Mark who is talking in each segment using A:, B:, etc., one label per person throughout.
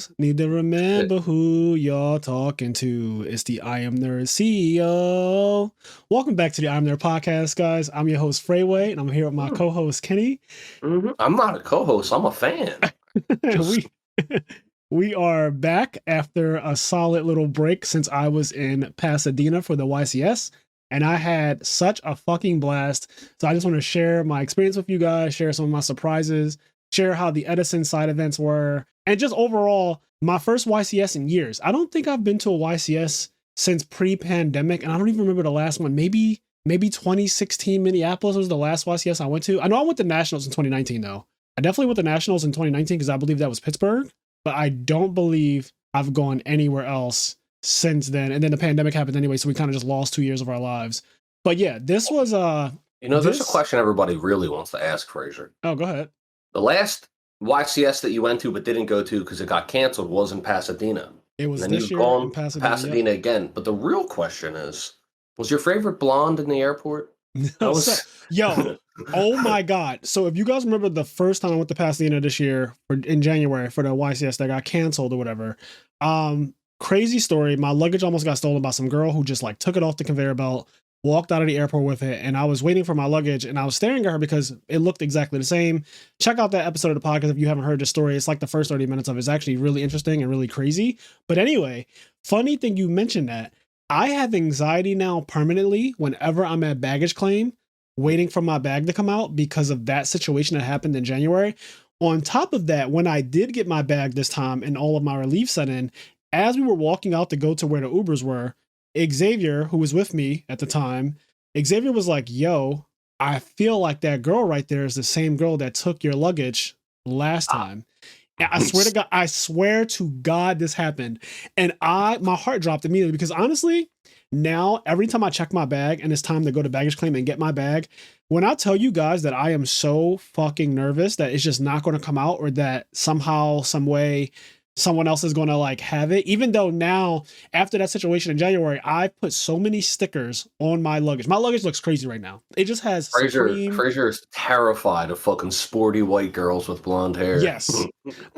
A: knows. Need to remember who you're talking to. It's the IMNerd CEO. Welcome back to the IMNerd podcast, guys. I'm your host, Freeway, and I'm here with my co-host, Kenny.
B: I'm not a co-host. I'm a fan.
A: We are back after a solid little break since I was in Pasadena for the YCS. And I had such a fucking blast. So I just want to share my experience with you guys, share some of my surprises, share how the Edison side events were, and just overall, my first YCS in years. I don't think I've been to a YCS since pre-pandemic, and I don't even remember the last one. Maybe 2016 Minneapolis was the last YCS I went to. I know I went to Nationals in 2019, though. I definitely went to Nationals in 2019 because I believe that was Pittsburgh, but I don't believe I've gone anywhere else since then. And then the pandemic happened anyway, so we kind of just lost 2 years of our lives. But yeah, this was
B: there's a question everybody really wants to ask, Fraser.
A: Oh, go ahead.
B: The last YCS that you went to but didn't go to because it got canceled was in Pasadena.
A: It was
B: and then
A: this year in
B: Pasadena again. But the real question is, was your favorite blonde in the airport?
A: Yo, oh my God. So if you guys remember the first time I went to Pasadena this year in January for the YCS that got canceled or whatever, crazy story. My luggage almost got stolen by some girl who just like took it off the conveyor belt, walked out of the airport with it. And I was waiting for my luggage and I was staring at her because it looked exactly the same. Check out that episode of the podcast if you haven't heard the story. It's like the first 30 minutes of it. It's actually really interesting and really crazy. But anyway, funny thing you mentioned that. I have anxiety now permanently whenever I'm at baggage claim, waiting for my bag to come out because of that situation that happened in January. On top of that, when I did get my bag this time and all of my relief set in, as we were walking out to go to where the Ubers were, Xavier, who was with me at the time, Xavier was like, yo, I feel like that girl right there is the same girl that took your luggage last time. And I swear to God, this happened. And my heart dropped immediately because honestly, now every time I check my bag and it's time to go to baggage claim and get my bag, when I tell you guys that I am so fucking nervous that it's just not going to come out or that somehow, some way, someone else is going to like have it, even though now after that situation in January, I put so many stickers on my luggage. My luggage looks crazy right now. It just has
B: Fraser is terrified of fucking sporty white girls with blonde hair.
A: Yes.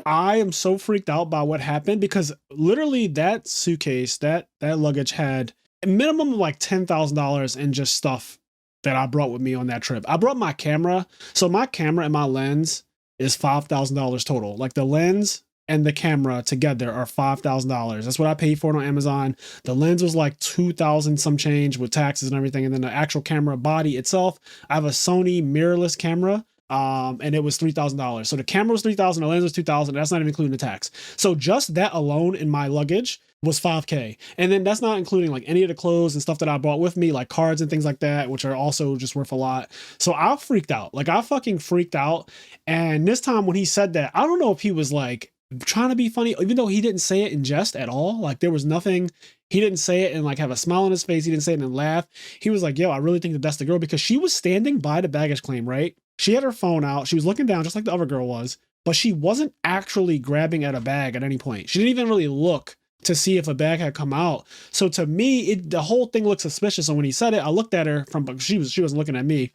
A: I am so freaked out by what happened because literally that suitcase, that luggage had a minimum of like $10,000 in just stuff that I brought with me on that trip. I brought my camera. So my camera and my lens is $5,000 total. Like the lens and the camera together are $5,000. That's what I paid for it on Amazon. The lens was like $2,000 some change with taxes and everything. And then the actual camera body itself, I have a Sony mirrorless camera. And it was $3,000. So the camera was $3,000, the lens was $2,000. That's not even including the tax. So just that alone in my luggage was $5,000. And then that's not including like any of the clothes and stuff that I brought with me, like cards and things like that, which are also just worth a lot. So I freaked out. Like I fucking freaked out. And this time when he said that, I don't know if he was like trying to be funny, even though he didn't say it in jest at all. Like there was nothing, he didn't say it and like have a smile on his face. He didn't say it and laugh. He was like, yo, I really think that that's the girl because she was standing by the baggage claim, right? She had her phone out. She was looking down just like the other girl was, but she wasn't actually grabbing at a bag at any point. She didn't even really look to see if a bag had come out. So to me, the whole thing looked suspicious. So when he said it, I looked at her she wasn't looking at me,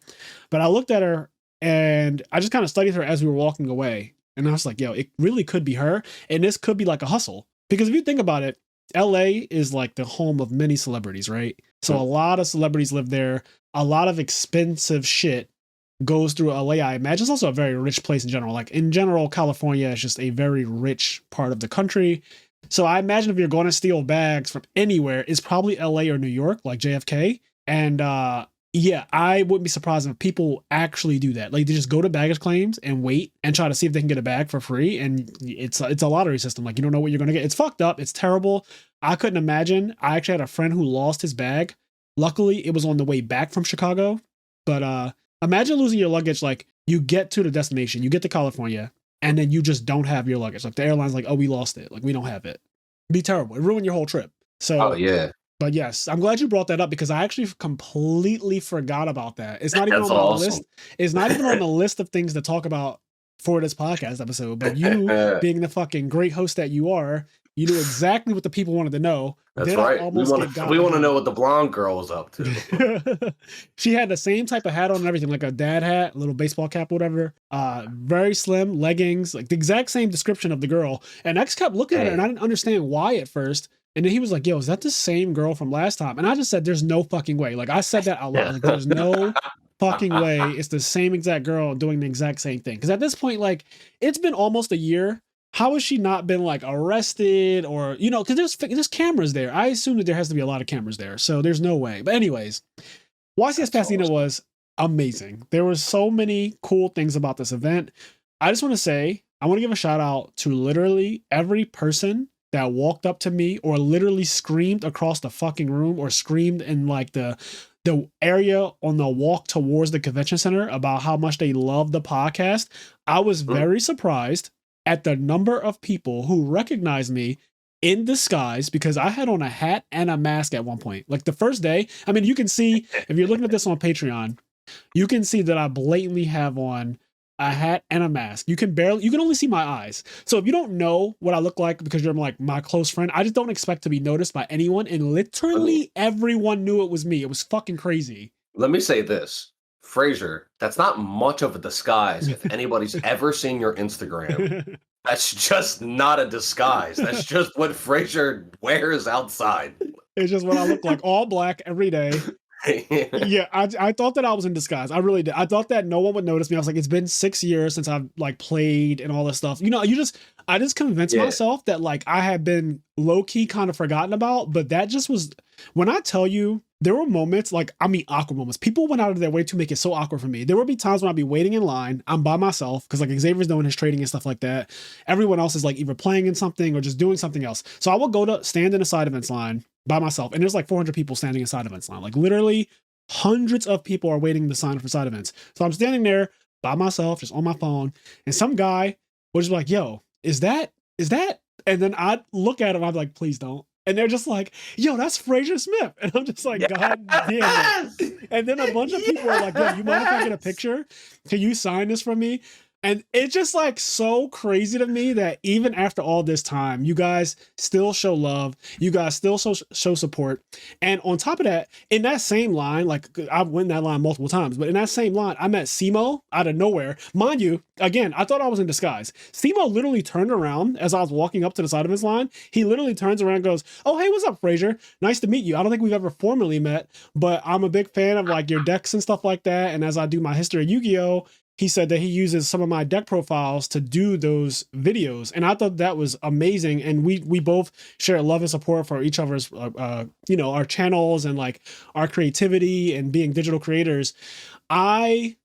A: but I looked at her and I just kind of studied her as we were walking away. And I was like, yo, it really could be her. And this could be like a hustle. Because if you think about it, LA is like the home of many celebrities, right? So a lot of celebrities live there. A lot of expensive shit goes through LA. I imagine it's also a very rich place in general. Like in general, California is just a very rich part of the country. So I imagine if you're going to steal bags from anywhere, it's probably LA or New York, like JFK. And yeah, I wouldn't be surprised if people actually do that. Like they just go to baggage claims and wait and try to see if they can get a bag for free. And it's a lottery system. Like you don't know what you're going to get. It's fucked up. It's terrible. I couldn't imagine. I actually had a friend who lost his bag. Luckily, it was on the way back from Chicago. But imagine losing your luggage. Like you get to the destination, you get to California, and then you just don't have your luggage. Like the airline's like, oh, we lost it. Like we don't have it. It'd be terrible. It ruined your whole trip. So,
B: oh yeah.
A: But yes, I'm glad you brought that up because I actually completely forgot about that. It's not even on my list. It's not even on the list of things to talk about for this podcast episode. But you, being the fucking great host that you are, You knew exactly what the people wanted to know.
B: That's
A: Did I
B: right.
A: almost get got
B: We want to
A: again?
B: know what the blonde girl was up to.
A: She had the same type of hat on and everything, like a dad hat, a little baseball cap, whatever. Very slim, leggings, like the exact same description of the girl. And I just kept looking at her, and I didn't understand why at first. And then he was like, "Yo, is that the same girl from last time?" And I just said, "There's no fucking way." Like I said that out loud. Like there's no fucking way it's the same exact girl doing the exact same thing. Because at this point, like it's been almost a year. How has she not been like arrested or because there's cameras there. I assume that there has to be a lot of cameras there, so there's no way. But anyways, YCS Pasadena was amazing. There were so many cool things about this event. I just want to say I want to give a shout out to literally every person that walked up to me or literally screamed across the fucking room or screamed in like the area on the walk towards the convention center about how much they love the podcast. I was very surprised at the number of people who recognized me in disguise because I had on a hat and a mask at one point. Like the first day, I mean, you can see if you're looking at this on Patreon, you can see that I blatantly have on a hat and a mask. You can only see my eyes. So if you don't know what I look like because you're like my close friend, I just don't expect to be noticed by anyone. And literally everyone knew it was me. It was fucking crazy.
B: Let me say this. Fraser, that's not much of a disguise. If anybody's ever seen your Instagram, that's just not a disguise. That's just what Fraser wears outside.
A: It's just what I look like, all black every day. Yeah, I thought that I was in disguise. I really did. I thought that no one would notice me. I was like, it's been 6 years since I've like played and all this stuff. I just convinced myself that like I had been low key kind of forgotten about, but that just was when I tell you there were moments awkward moments. People went out of their way to make it so awkward for me. There would be times when I'd be waiting in line. I'm by myself because like Xavier's doing his trading and stuff like that. Everyone else is like either playing in something or just doing something else. So I would go to stand in a side events line by myself, and there's like 400 people standing in side events line. Like literally hundreds of people are waiting to sign up for side events. So I'm standing there by myself, just on my phone, and some guy was just like, "Yo, is that?" And then I'd look at him, I'd be like, "Please don't." And they're just like, "Yo, that's Fraser Smith." And I'm just like, "God damn it." And then a bunch of people are like, "Yo, you mind if I get a picture? Can you sign this for me?" And it's just like so crazy to me that even after all this time, you guys still show love. You guys still show support. And on top of that, in that same line, like I've went that line multiple times, but in that same line, I met Simo out of nowhere. Mind you, again, I thought I was in disguise. Simo literally turned around as I was walking up to the side of his line. He literally turns around and goes, "Oh, hey, what's up, Fraser? Nice to meet you. I don't think we've ever formally met, but I'm a big fan of like your decks and stuff like that. And as I do my history of Yu-Gi-Oh!" He said that he uses some of my deck profiles to do those videos. And I thought that was amazing. And we both share love and support for each other's, our channels and like our creativity and being digital creators. I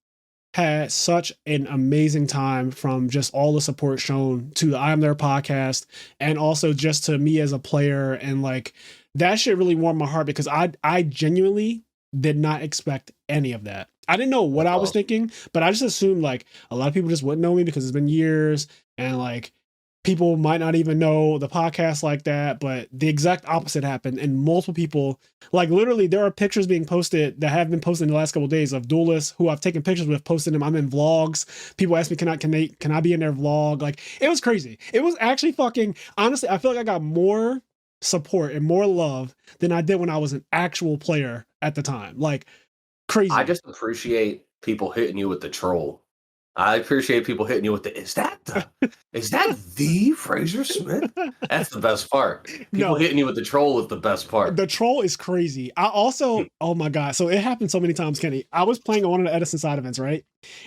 A: had such an amazing time from just all the support shown to the IMNerd podcast and also just to me as a player. And like that shit really warmed my heart because I genuinely did not expect any of that. I didn't know what I was thinking, but I just assumed like a lot of people just wouldn't know me because it's been years and like people might not even know the podcast like that. But the exact opposite happened. And multiple people, like literally there are pictures being posted that have been posted in the last couple of days of duelists who I've taken pictures with, posted them. I'm in vlogs. People ask me, can I be in their vlog? Like it was crazy. It was actually fucking, honestly, I feel like I got more support and more love than I did when I was an actual player at the time. Like crazy.
B: I just appreciate people hitting you with the troll. I appreciate people hitting you with is that the Fraser Smith? That's the best part. People hitting you with the troll is the best part.
A: The troll is crazy. I also, oh my God. So it happened so many times, Kenny. I was playing on one of the Edison side events, right?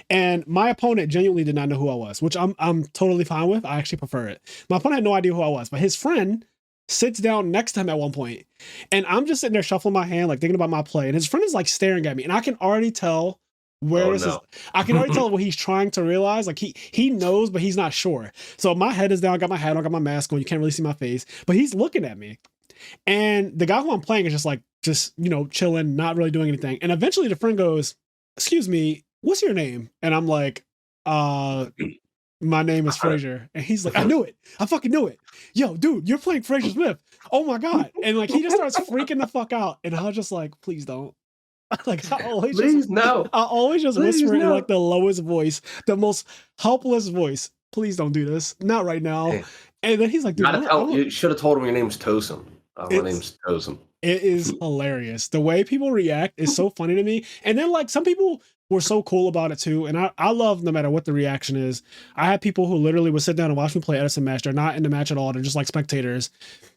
A: And my opponent genuinely did not know who I was, which I'm totally fine with. I actually prefer it. My opponent had no idea who I was, but his friend sits down next to him at one point, and I'm just sitting there shuffling my hand, like thinking about my play, and his friend is like staring at me, and I can already tell where this is. I can already tell what he's trying to realize. Like he knows, but he's not sure. So my head is down, I got my hat on, got my mask on. You can't really see my face, but he's looking at me. And the guy who I'm playing is just chilling, not really doing anything. And eventually the friend goes, "Excuse me, what's your name?" And I'm like, "My name is Fraser." And he's like, "I knew it. I fucking knew it. Yo, dude, you're playing Fraser Smith. Oh my God." And like, he just starts freaking the fuck out. And I was just like, "Please don't." Like I always just whisper in like the lowest voice, the most helpless voice. "Please don't do this. Not right now." And then he's like, dude,
B: You should have told him your name's Tosin. My name's Tosin.
A: It is hilarious. The way people react is so funny to me. And then like some people were so cool about it too. And I love no matter what the reaction is. I had people who literally would sit down and watch me play Edison match. They're not in the match at all. They're just like spectators.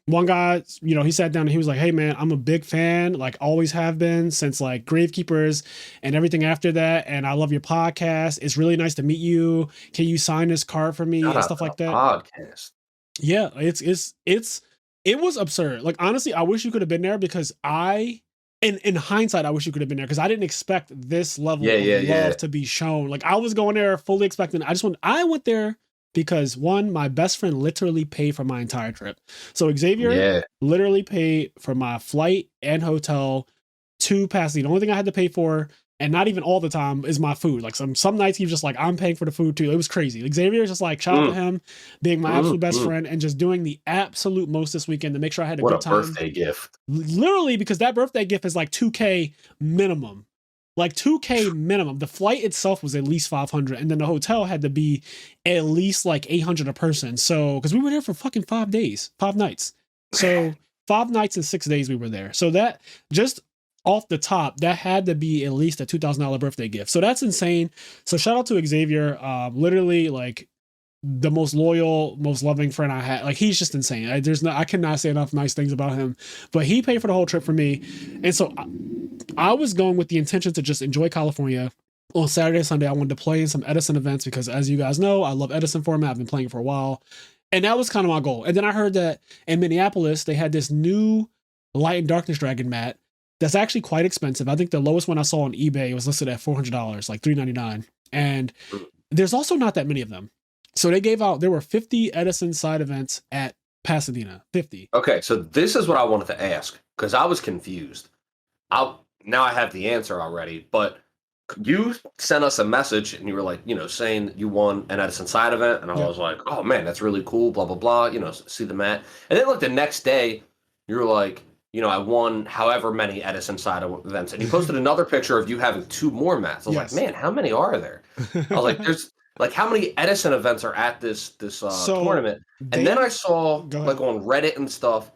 A: One guy, you know, he sat down and he was like, hey man, I'm a big fan, like always have been since like Gravekeepers and everything after that. And I love your podcast. It's really nice to meet you. Can you sign this card for me and stuff like that?
B: Podcast.
A: Yeah, it was absurd. Like honestly, I wish you could have been there because in hindsight, I wish you could have been there because I didn't expect this level of love to be shown. Like I was going there fully expecting. I went there because one, my best friend literally paid for my entire trip. So Xavier literally paid for my flight and hotel to Pasadena. The only thing I had to pay for, and not even all the time, is my food. Like some nights he was just like, I'm paying for the food too. It was crazy. Xavier's just like, shout out to him being my absolute best friend and just doing the absolute most this weekend to make sure I had a good time.
B: What a birthday gift.
A: Literally, because that birthday gift is like $2K minimum. Like $2K minimum. The flight itself was at least $500, and then the hotel had to be at least like $800 a person. So, because we were there for fucking 5 nights. So 5 nights and 6 days we were there. So that just off the top, that had to be at least a $2,000 birthday gift. So that's insane. So shout out to Xavier. Literally, like the most loyal, most loving friend I had. Like he's just insane. I cannot say enough nice things about him. But he paid for the whole trip for me, and so I was going with the intention to just enjoy California. On Saturday and Sunday, I wanted to play in some Edison events because, as you guys know, I love Edison format. I've been playing it for a while, and that was kind of my goal. And then I heard that in Minneapolis they had this new Light and Darkness Dragon mat that's actually quite expensive. I think the lowest one I saw on eBay was listed at $400, like $399. And there's also not that many of them. So there were 50 Edison side events at Pasadena. 50.
B: Okay, so this is what I wanted to ask because I was confused. Now I have the answer already, but you sent us a message and you were like, you know, saying you won an Edison side event, and I was like, oh man, that's really cool, blah blah blah, you know, see the mat. And then like the next day you were like, you know, I won however many Edison side events, and you posted another picture of you having 2 more mats. I was like, man, how many are there? I was like, there's like, how many Edison events are at this tournament? And then I saw like on Reddit and stuff,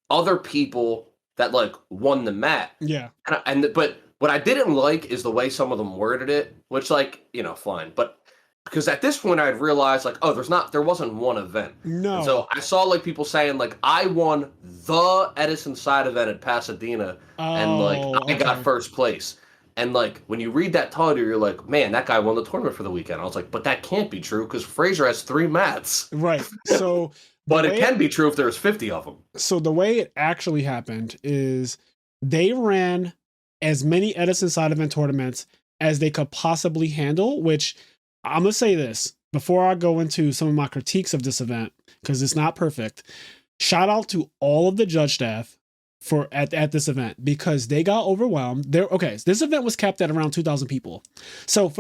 B: other people that like won the mat.
A: Yeah.
B: But what I didn't like is the way some of them worded it, which like, you know, fine. But because at this point I'd realized like, oh, there wasn't one event.
A: No.
B: And so I saw like people saying like, I won the Edison side event at Pasadena and like I got first place. And like when you read that title, you're like, man, that guy won the tournament for the weekend. I was like, but that can't be true because Fraser has 3 mats.
A: Right. So
B: but it can be true if there's 50 of them.
A: So the way it actually happened is they ran as many Edison side event tournaments as they could possibly handle, which I'm going to say this before I go into some of my critiques of this event, because it's not perfect. Shout out to all of the judge staff at this event because they got overwhelmed. This event was capped at around 2,000 people.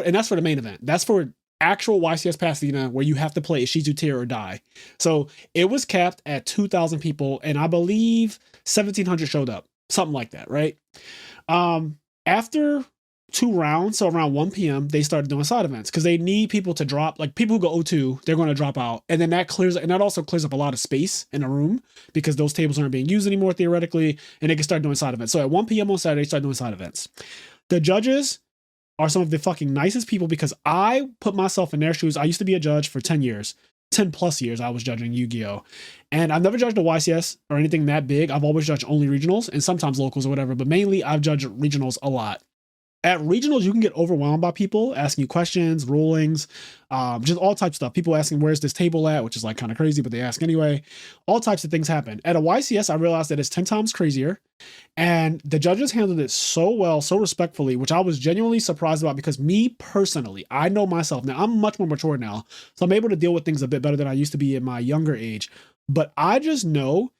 A: And that's for the main event. That's for actual YCS Pasadena where you have to play a Shizu tier or die. So it was capped at 2,000 people, and I believe 1,700 showed up, something like that, right? After 2 rounds, so around 1 p.m., they started doing side events because they need people to drop. Like people who go 0-2, they're going to drop out, and then that also clears up a lot of space in a room because those tables aren't being used anymore theoretically, and they can start doing side events. So at 1 p.m. on Saturday, they start doing side events. The judges are some of the fucking nicest people because I put myself in their shoes. I used to be a judge for 10 years. 10 plus years I was judging Yu-Gi-Oh! And I've never judged a YCS or anything that big. I've always judged only regionals and sometimes locals or whatever, but mainly I've judged regionals a lot. At regionals, you can get overwhelmed by people asking you questions, rulings, just all types of stuff. People asking, where's this table at? Which is like kind of crazy, but they ask anyway. All types of things happen. At a YCS, I realized that it's 10 times crazier. And the judges handled it so well, so respectfully, which I was genuinely surprised about because me personally, I know myself. Now, I'm much more mature now, so I'm able to deal with things a bit better than I used to be in my younger age. But I just know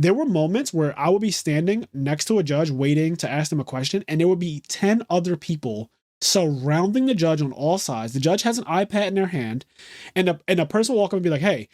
A: there were moments where I would be standing next to a judge waiting to ask them a question, and there would be 10 other people surrounding the judge on all sides. The judge has an iPad in their hand, and a person will walk up and be like, hey,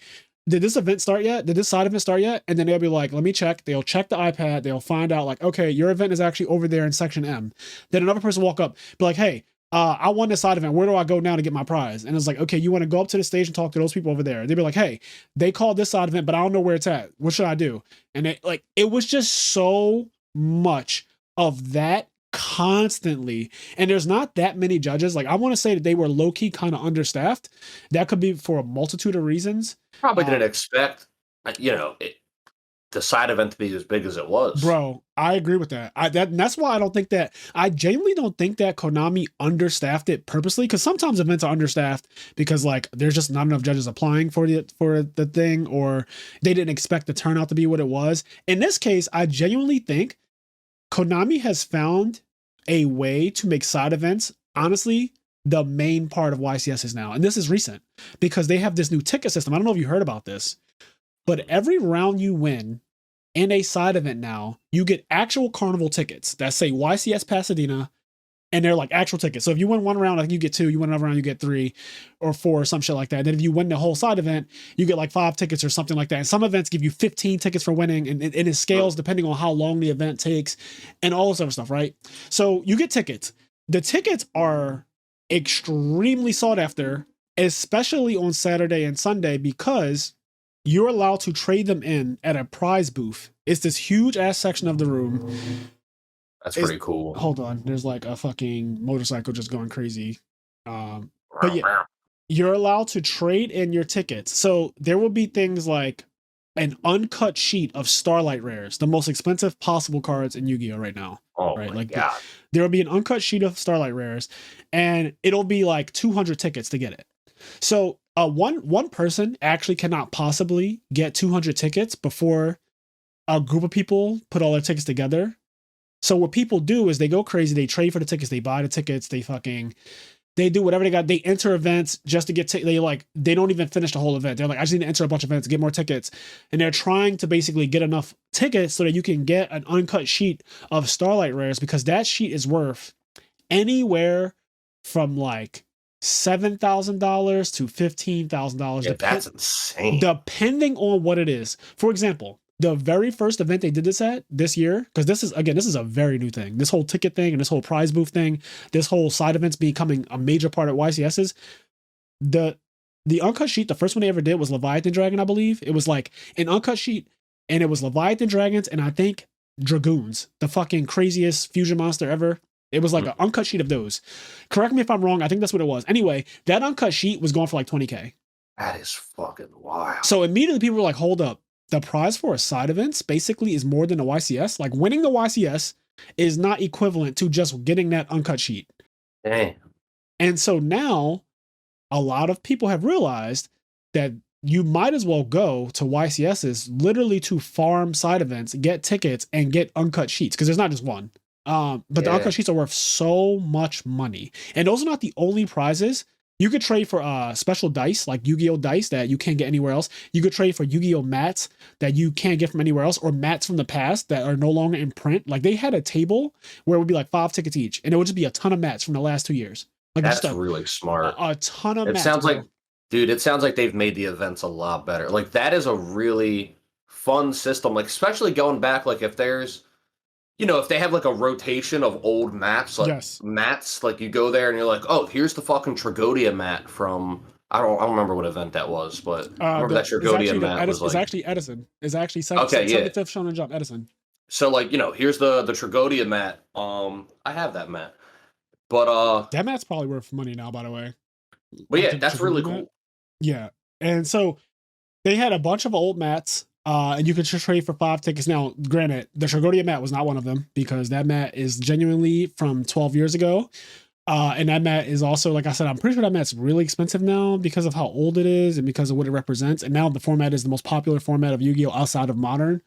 A: did this event start yet? Did this side event start yet? And then they'll be like, let me check. They'll check the iPad. They'll find out like, okay, your event is actually over there in section M. Then another person will walk up, be like, hey, I won this side event. Where do I go now to get my prize? And it's like, okay, you want to go up to the stage and talk to those people over there. They'd be like, hey, they called this side event, but I don't know where it's at. What should I do? And it was just so much of that constantly. And there's not that many judges. Like, I want to say that they were low key kind of understaffed. That could be for a multitude of reasons.
B: Probably didn't expect, the side event to be as big as it was.
A: Bro, I agree with that. That's why I genuinely don't think that Konami understaffed it purposely, because sometimes events are understaffed because like there's just not enough judges applying for the thing, or they didn't expect the turnout to be what it was. In this case, I genuinely think Konami has found a way to make side events, honestly, the main part of YCS is now. And this is recent because they have this new ticket system. I don't know if you heard about this, but every round you win in a side event now, you get actual carnival tickets that say YCS Pasadena, and they're like actual tickets. So if you win one round, I think you get 2. You win another round, you get 3 or 4 or some shit like that. And then if you win the whole side event, you get like 5 tickets or something like that. And some events give you 15 tickets for winning, and it scales depending on how long the event takes and all this other stuff, right? So you get tickets. The tickets are extremely sought after, especially on Saturday and Sunday, because you're allowed to trade them in at a prize booth. It's this huge ass section of the room.
B: That's pretty cool.
A: Hold on. There's like a fucking motorcycle just going crazy. But yeah, you're allowed to trade in your tickets. So there will be things like an uncut sheet of Starlight Rares, the most expensive possible cards in Yu-Gi-Oh! Right now.
B: Oh
A: right?
B: My
A: like
B: God.
A: There will be an uncut sheet of Starlight Rares, and it'll be like 200 tickets to get it. So one person actually cannot possibly get 200 tickets before a group of people put all their tickets together. So what people do is they go crazy. They trade for the tickets. They buy the tickets. They do whatever they got. They enter events just to get they don't even finish the whole event. They're like, I just need to enter a bunch of events to get more tickets. And they're trying to basically get enough tickets so that you can get an uncut sheet of Starlight Rares, because that sheet is worth anywhere from like $7,000 to $15,000.
B: Yeah, that's insane.
A: Depending on what it is. For example, the very first event they did this at this year, because this is a very new thing. This whole ticket thing and this whole prize booth thing, this whole side events becoming a major part of YCS's. The uncut sheet, the first one they ever did was Leviathan Dragon, I believe. It was like an uncut sheet, and it was Leviathan Dragons and I think Dragoons, the fucking craziest fusion monster ever. It was like an uncut sheet of those. Correct me if I'm wrong. I think that's what it was. Anyway, that uncut sheet was going for like 20K.
B: That is fucking wild.
A: So immediately people were like, hold up. The prize for a side events basically is more than the YCS. Like winning the YCS is not equivalent to just getting that uncut sheet.
B: Damn.
A: And so now a lot of people have realized that you might as well go to YCS's literally to farm side events, get tickets, and get uncut sheets, because there's not just one. But the uncut sheets are worth so much money. And those are not the only prizes. You could trade for special dice, like Yu-Gi-Oh! Dice that you can't get anywhere else. You could trade for Yu-Gi-Oh! Mats that you can't get from anywhere else, or mats from the past that are no longer in print. Like they had a table where it would be like 5 tickets each, and it would just be a ton of mats from the last 2 years. Like
B: that's really smart.
A: A ton of mats.
B: It sounds like they've made the events a lot better. Like that is a really fun system. Like especially going back, like if there's, if they have like a rotation of old maps, like mats, like you go there and you're like, oh, here's the fucking Tragodia mat from, I don't remember what event that was, but I remember that Tragodia mat was like,
A: it's actually Edison. It's actually 75th Shonen Jump Edison.
B: So like, here's the Tragodia mat. I have that mat, but
A: that mat's probably worth money now, by the way.
B: But yeah, that's really cool.
A: Yeah, and so they had a bunch of old mats. And you could just trade for 5 tickets. Now, granted, the Tragodia mat was not one of them, because that mat is genuinely from 12 years ago. And that mat is also, like I said, I'm pretty sure that mat's really expensive now because of how old it is and because of what it represents. And now the format is the most popular format of Yu-Gi-Oh! Outside of Modern.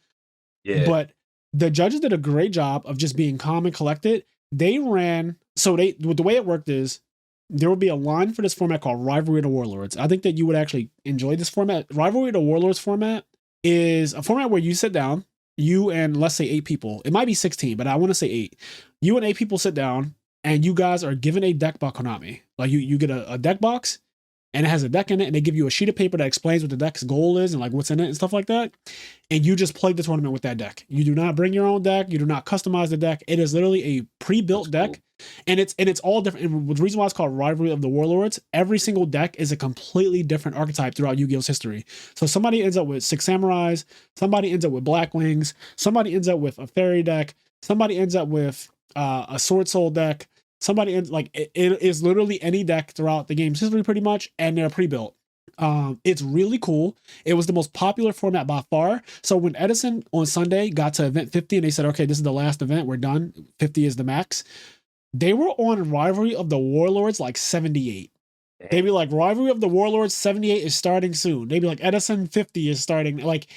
A: Yeah. But the judges did a great job of just being calm and collected. The way it worked is, there will be a line for this format called Rivalry of the Warlords. I think that you would actually enjoy this format. Rivalry of the Warlords format is a format where you sit down, you and let's say 8 people. It might be 16, but I want to say 8. You and 8 people sit down, and you guys are given a deck by Konami. Like you get a deck box, and it has a deck in it, and they give you a sheet of paper that explains what the deck's goal is and like what's in it and stuff like that. And you just play the tournament with that deck. You do not bring your own deck. You do not customize the deck. It is literally a pre-built deck, cool. And it's all different. And the reason why it's called Rivalry of the Warlords, every single deck is a completely different archetype throughout Yu-Gi-Oh's history. So somebody ends up with 6 samurais, somebody ends up with Black Wings, somebody ends up with a fairy deck, somebody ends up with a Sword Soul deck. Somebody ends like it is literally any deck throughout the game's history pretty much, and they're pre-built. It's really cool. It was the most popular format by far. So when Edison on Sunday got to event 50 and they said, okay, this is the last event, we're done, 50 is the max, they were on Rivalry of the Warlords like 78. They'd be like, Rivalry of the Warlords 78 is starting soon. They'd be like, Edison 50 is starting, like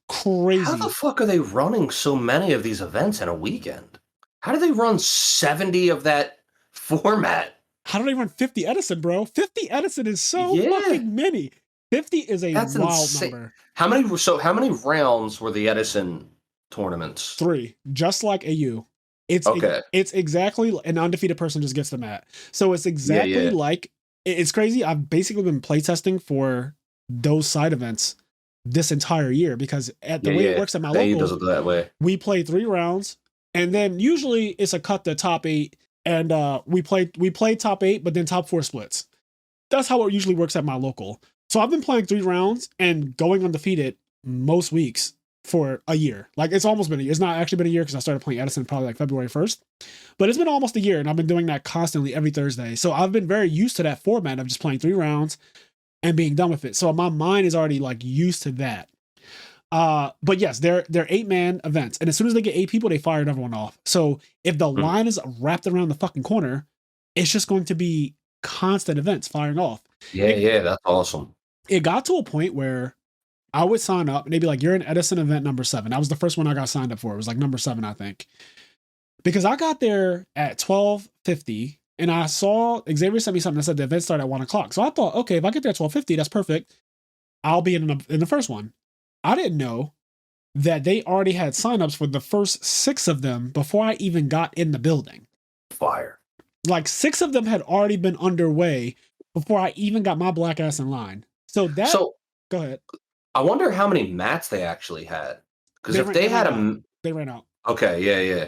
A: crazy.
B: How the fuck are they running so many of these events in a weekend? How do they run 70 of that format?
A: How do they run 50 Edison, bro? 50 Edison is so fucking many. 50 is a wild insane number.
B: How many rounds were the Edison tournaments?
A: 3, just like AU. It's
B: okay.
A: It's exactly an undefeated person just gets the mat. So it's exactly like, it's crazy. I've basically been playtesting for those side events this entire year because at the way it works at my local,
B: does it that way.
A: We play 3 rounds, and then usually it's a cut to top 8. And we play top 8, but then top 4 splits. That's how it usually works at my local. So I've been playing 3 rounds and going undefeated most weeks for a year. Like it's almost been a year. It's not actually been a year because I started playing Edison probably like February 1st. But it's been almost a year, and I've been doing that constantly every Thursday. So I've been very used to that format of just playing 3 rounds and being done with it. So my mind is already like used to that. But yes, they're 8-man events, and as soon as they get 8 people, they fired everyone off. So if the line is wrapped around the fucking corner, it's just going to be constant events firing off.
B: Yeah, that's awesome.
A: It got to a point where I would sign up and they'd be like, you're in Edison event number 7. That was the first one I got signed up for. It was like number 7, I think. Because I got there at 12:50 and I saw Xavier sent me something that said the event started at 1 o'clock. So I thought, okay, if I get there at 12:50, that's perfect. I'll be in the first one. I didn't know that they already had signups for the first 6 of them before I even got in the building.
B: Fire.
A: Like 6 of them had already been underway before I even got my black ass in line. So go ahead.
B: I wonder how many mats they actually had. Because if they had
A: they ran out.
B: Okay, yeah.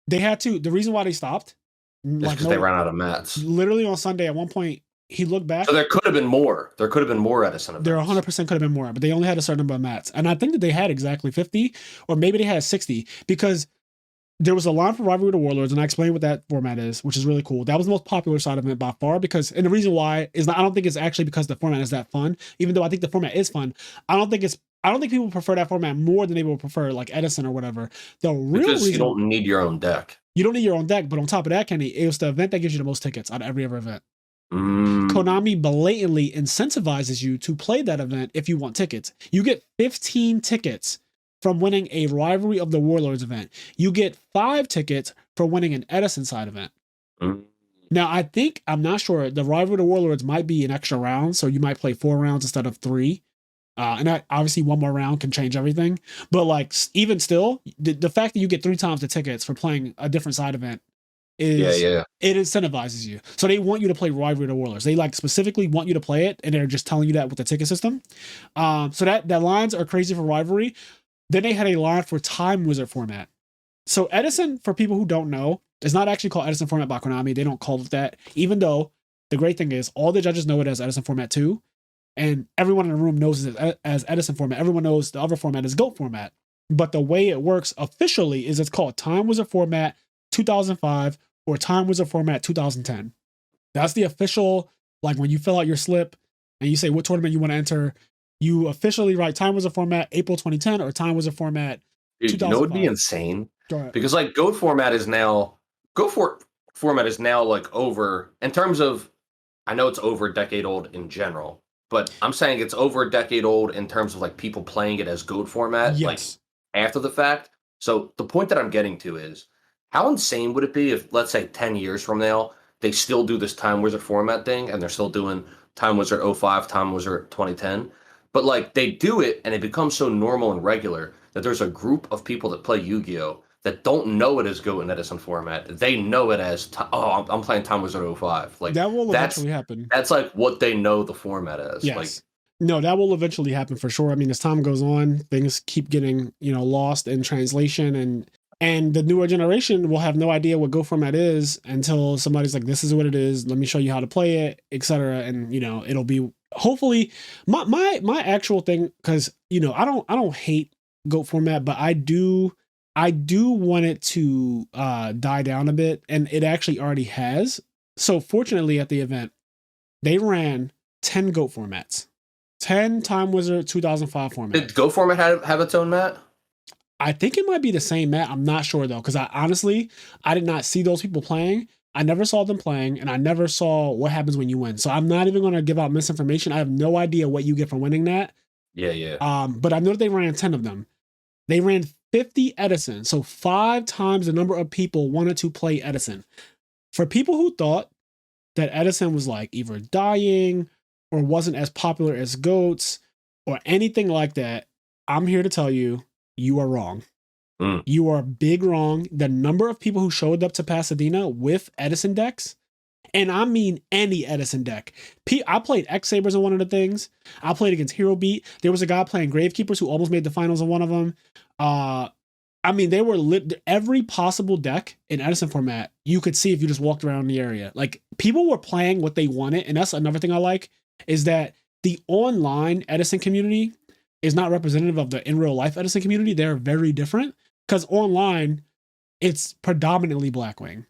A: They had to. The reason why they stopped,
B: because they ran out of mats.
A: Literally on Sunday at one point, he looked back.
B: So there could have been more. There could have been more Edison events.
A: There 100% could have been more, but they only had a certain number of mats. And I think that they had exactly 50, or maybe they had 60, because there was a line for Rivalry of the Warlords, and I explained what that format is, which is really cool. That was the most popular side of it by far, because, and the reason why is not, I don't think it's actually because the format is that fun, even though I think the format is fun. I don't think people prefer that format more than they will prefer like Edison or whatever. The real reason,
B: you don't need your own deck.
A: You don't need your own deck, but on top of that, Kenny, it was the event that gives you the most tickets out of every other event. Konami blatantly incentivizes you to play that event if you want tickets. You get 15 tickets from winning a Rivalry of the Warlords event. You get 5 tickets for winning an Edison side event. Now, I'm not sure, the Rivalry of the Warlords might be an extra round, so you might play 4 rounds instead of 3. And that, obviously one more round can change everything. But like, even still, the fact that you get 3 times the tickets for playing a different side event is, it incentivizes you. So they want you to play Rivalry of the Warlords. They like specifically want you to play it, and they're just telling you that with the ticket system. So that lines are crazy for Rivalry. Then they had a line for Time Wizard format. So Edison, for people who don't know, is not actually called Edison format by Konami. They don't call it that, even though the great thing is all the judges know it as Edison format too. And everyone in the room knows it as Edison format. Everyone knows the other format is GOAT format. But the way it works officially is it's called Time Wizard format 2005 or Time Wizard format 2010. That's the official, like when you fill out your slip and you say what tournament you want to enter, you officially write Time Wizard format April 2010 or Time Wizard format 2005.
B: You know, it would be insane. Because like GOAT format is now like over, in terms of, I know it's over a decade old in general, but I'm saying it's over a decade old in terms of like people playing it as GOAT format, like after the fact. So the point that I'm getting to is, how insane would it be if, let's say 10 years from now, they still do this Time Wizard format thing and they're still doing Time Wizard 05, Time Wizard 2010, but like they do it and it becomes so normal and regular that there's a group of people that play Yu-Gi-Oh! that don't know it as Goat in Edison format. They know it as I'm playing Time Wizard 05. Like
A: That will eventually happen.
B: that's like what they know the format as. Like,
A: Yes. No, that will eventually happen for sure. I mean, as time goes on, things keep getting, lost in translation, and the newer generation will have no idea what Go format is until somebody's like, this is what it is. Let me show you how to play it, etc. And it'll be hopefully my actual thing, because I don't hate Go format, but I do want it to die down a bit, and it actually already has. So fortunately, at the event, they ran 10 GOAT formats, 10 Time Wizard 2005 formats.
B: Did Go format have its own mat?
A: I think it might be the same mat. I'm not sure though, because I did not see those people playing. I never saw them playing, and I never saw what happens when you win. So I'm not even going to give out misinformation. I have no idea what you get from winning that.
B: Yeah.
A: But I know that they ran 10 of them. They ran 50 Edison, so 5 times the number of people wanted to play Edison. For people who thought that Edison was like either dying or wasn't as popular as GOATs or anything like that, I'm here to tell you, you are wrong. You are big wrong. The number of people who showed up to Pasadena with Edison decks, and I mean any Edison deck. I played X-Sabers in one of the things. I played against Hero Beat. There was a guy playing Gravekeepers who almost made the finals in one of them. I mean, they were every possible deck in Edison format you could see if you just walked around the area. Like, people were playing what they wanted, and that's another thing I like, is that the online Edison community is not representative of the in real life Edison community. They're very different, because online, it's predominantly Blackwing.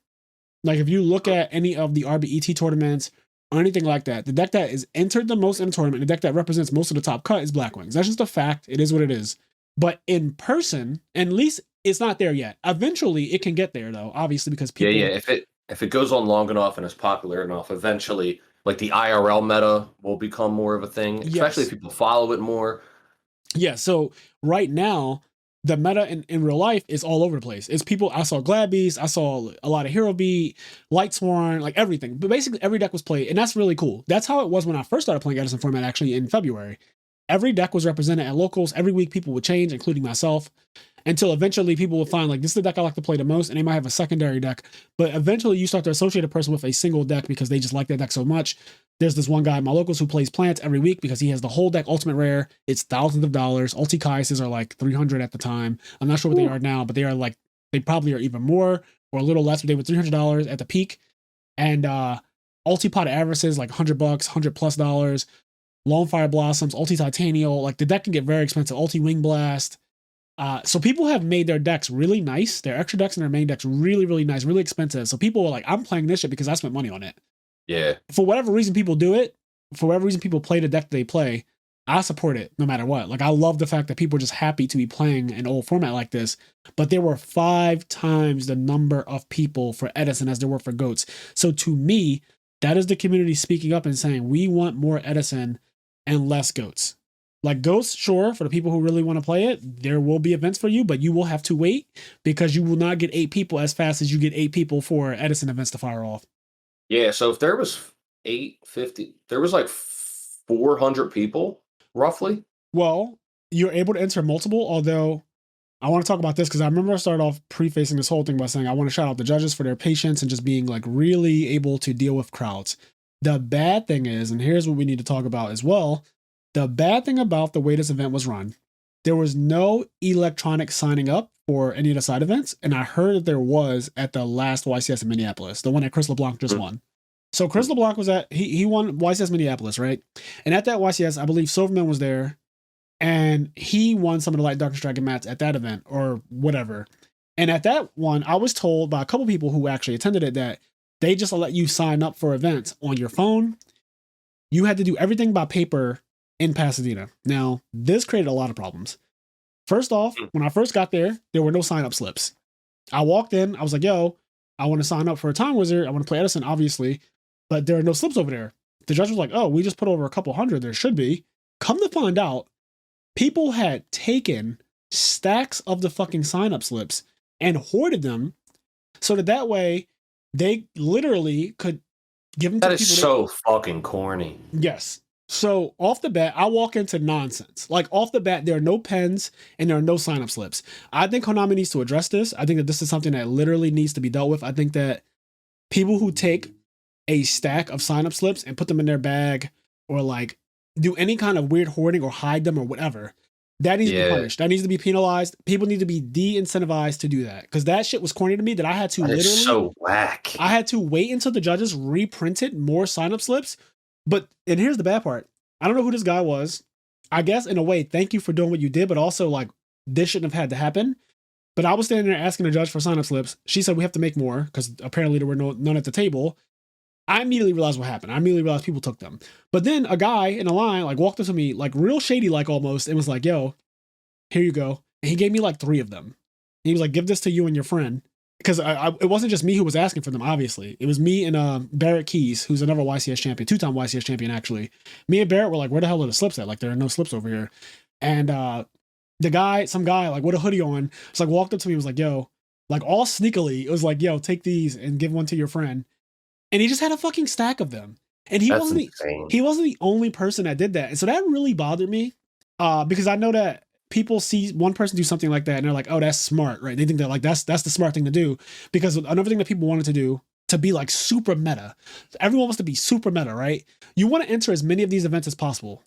A: Like, if you look at any of the RBET tournaments or anything like that, the deck that is entered the most in a tournament, the deck that represents most of the top cut is Blackwings. That's just a fact. It is what it is. But in person, at least it's not there yet. Eventually, it can get there, though, obviously, because people...
B: Yeah. If it goes on long enough and is popular enough, eventually, like, the IRL meta will become more of a thing, especially if people follow it more.
A: Yeah, so right now, the meta in real life is all over the place. It's people... I saw Glad Beast, I saw a lot of Hero Beat, Lightsworn, like everything. But basically, every deck was played, and that's really cool. That's how it was when I first started playing Edison format, actually, in February. Every deck was represented at locals. Every week, people would change, including myself, until eventually people would find, like, this is the deck I like to play the most, and they might have a secondary deck. But eventually, you start to associate a person with a single deck because they just like that deck so much. There's this one guy in my locals who plays plants every week because he has the whole deck ultimate rare. It's thousands of dollars. Ulti Kaises are like 300 at the time. I'm not sure what they are now, but they probably are even more or a little less, but they were $300 at the peak. And Ulti Pot Avarices, like $100, $100+ Lone Fire Blossoms, Ulti Titanial. Like, the deck can get very expensive. Ulti Wing Blast. So people have made their decks really nice, their extra decks and their main decks really, really nice, really expensive. So people are like, I'm playing this shit because I spent money on it.
B: Yeah.
A: For whatever reason people do it, for whatever reason people play the deck they play, I support it no matter what. Like, I love the fact that people are just happy to be playing an old format like this. But there were 5 times the number of people for Edison as there were for GOATs. So to me, that is the community speaking up and saying, we want more Edison and less GOATs. Like, GOATs, sure, for the people who really want to play it, there will be events for you, but you will have to wait because you will not get 8 people as fast as you get 8 people for Edison events to fire off.
B: Yeah, so if there was 850, there was like 400 people, roughly.
A: Well, you're able to enter multiple, although I want to talk about this because I remember I started off prefacing this whole thing by saying I want to shout out the judges for their patience and just being, like, really able to deal with crowds. The bad thing is, and here's what we need to talk about as well, the bad thing about the way this event was run, there was no electronic signing up for any of the side events, and I heard that there was at the last YCS in Minneapolis, the one that Chris LeBlanc just won. So Chris LeBlanc was he won YCS Minneapolis, right? And at that YCS, I believe Silverman was there, and he won some of the Light Darkness Dragon mats at that event, or whatever. And at that one, I was told by a couple people who actually attended it that they just let you sign up for events on your phone. You had to do everything by paper in Pasadena. Now, this created a lot of problems. First off, when I first got there were no sign-up slips. I walked in, I was like, yo, I want to sign up for a Time Wizard. I want to play Edison, obviously, but there are no slips over there. The judge was like, oh, we just put over a couple hundred. There should be. Come to find out, people had taken stacks of the fucking sign-up slips and hoarded them so that way they literally could give them to people.
B: That is so fucking corny.
A: Yes. So off the bat, I walk into nonsense. Like off the bat, there are no pens and there are no sign up slips. I think Konami needs to address this. I think that this is something that literally needs to be dealt with. I think that people who take a stack of sign up slips and put them in their bag or like do any kind of weird hoarding or hide them or whatever, that needs to be punished. That needs to be penalized. People need to be de-incentivized to do that because that shit was corny to me that I had to
B: That is
A: literally
B: so whack.
A: I had to wait until the judges reprinted more sign up slips. But and here's the bad part. I don't know who this guy was. I guess in a way, thank you for doing what you did, but also like this shouldn't have had to happen. But I was standing there asking the judge for sign up slips. She said we have to make more because apparently there were none at the table. I immediately realized what happened. I immediately realized people took them. But then a guy in a line like walked up to me like real shady like almost and was like, "Yo, here you go." And he gave me like 3 of them. And he was like, "Give this to you and your friend." Because it wasn't just me who was asking for them, obviously. It was me and Barrett Keys, who's another YCS champion, 2-time YCS champion, actually. Me and Barrett were like, where the hell are the slips at? Like, there are no slips over here. And some guy, like, with a hoodie on, just like walked up to me and was like, yo, like all sneakily, it was like, yo, take these and give one to your friend. And he just had a fucking stack of them. And he wasn't the only person that did that. And so that really bothered me because I know that people see one person do something like that and they're like, oh, that's smart, right? They think that like that's the smart thing to do because another thing that people wanted to do to be like super meta. Everyone wants to be super meta, right? You want to enter as many of these events as possible.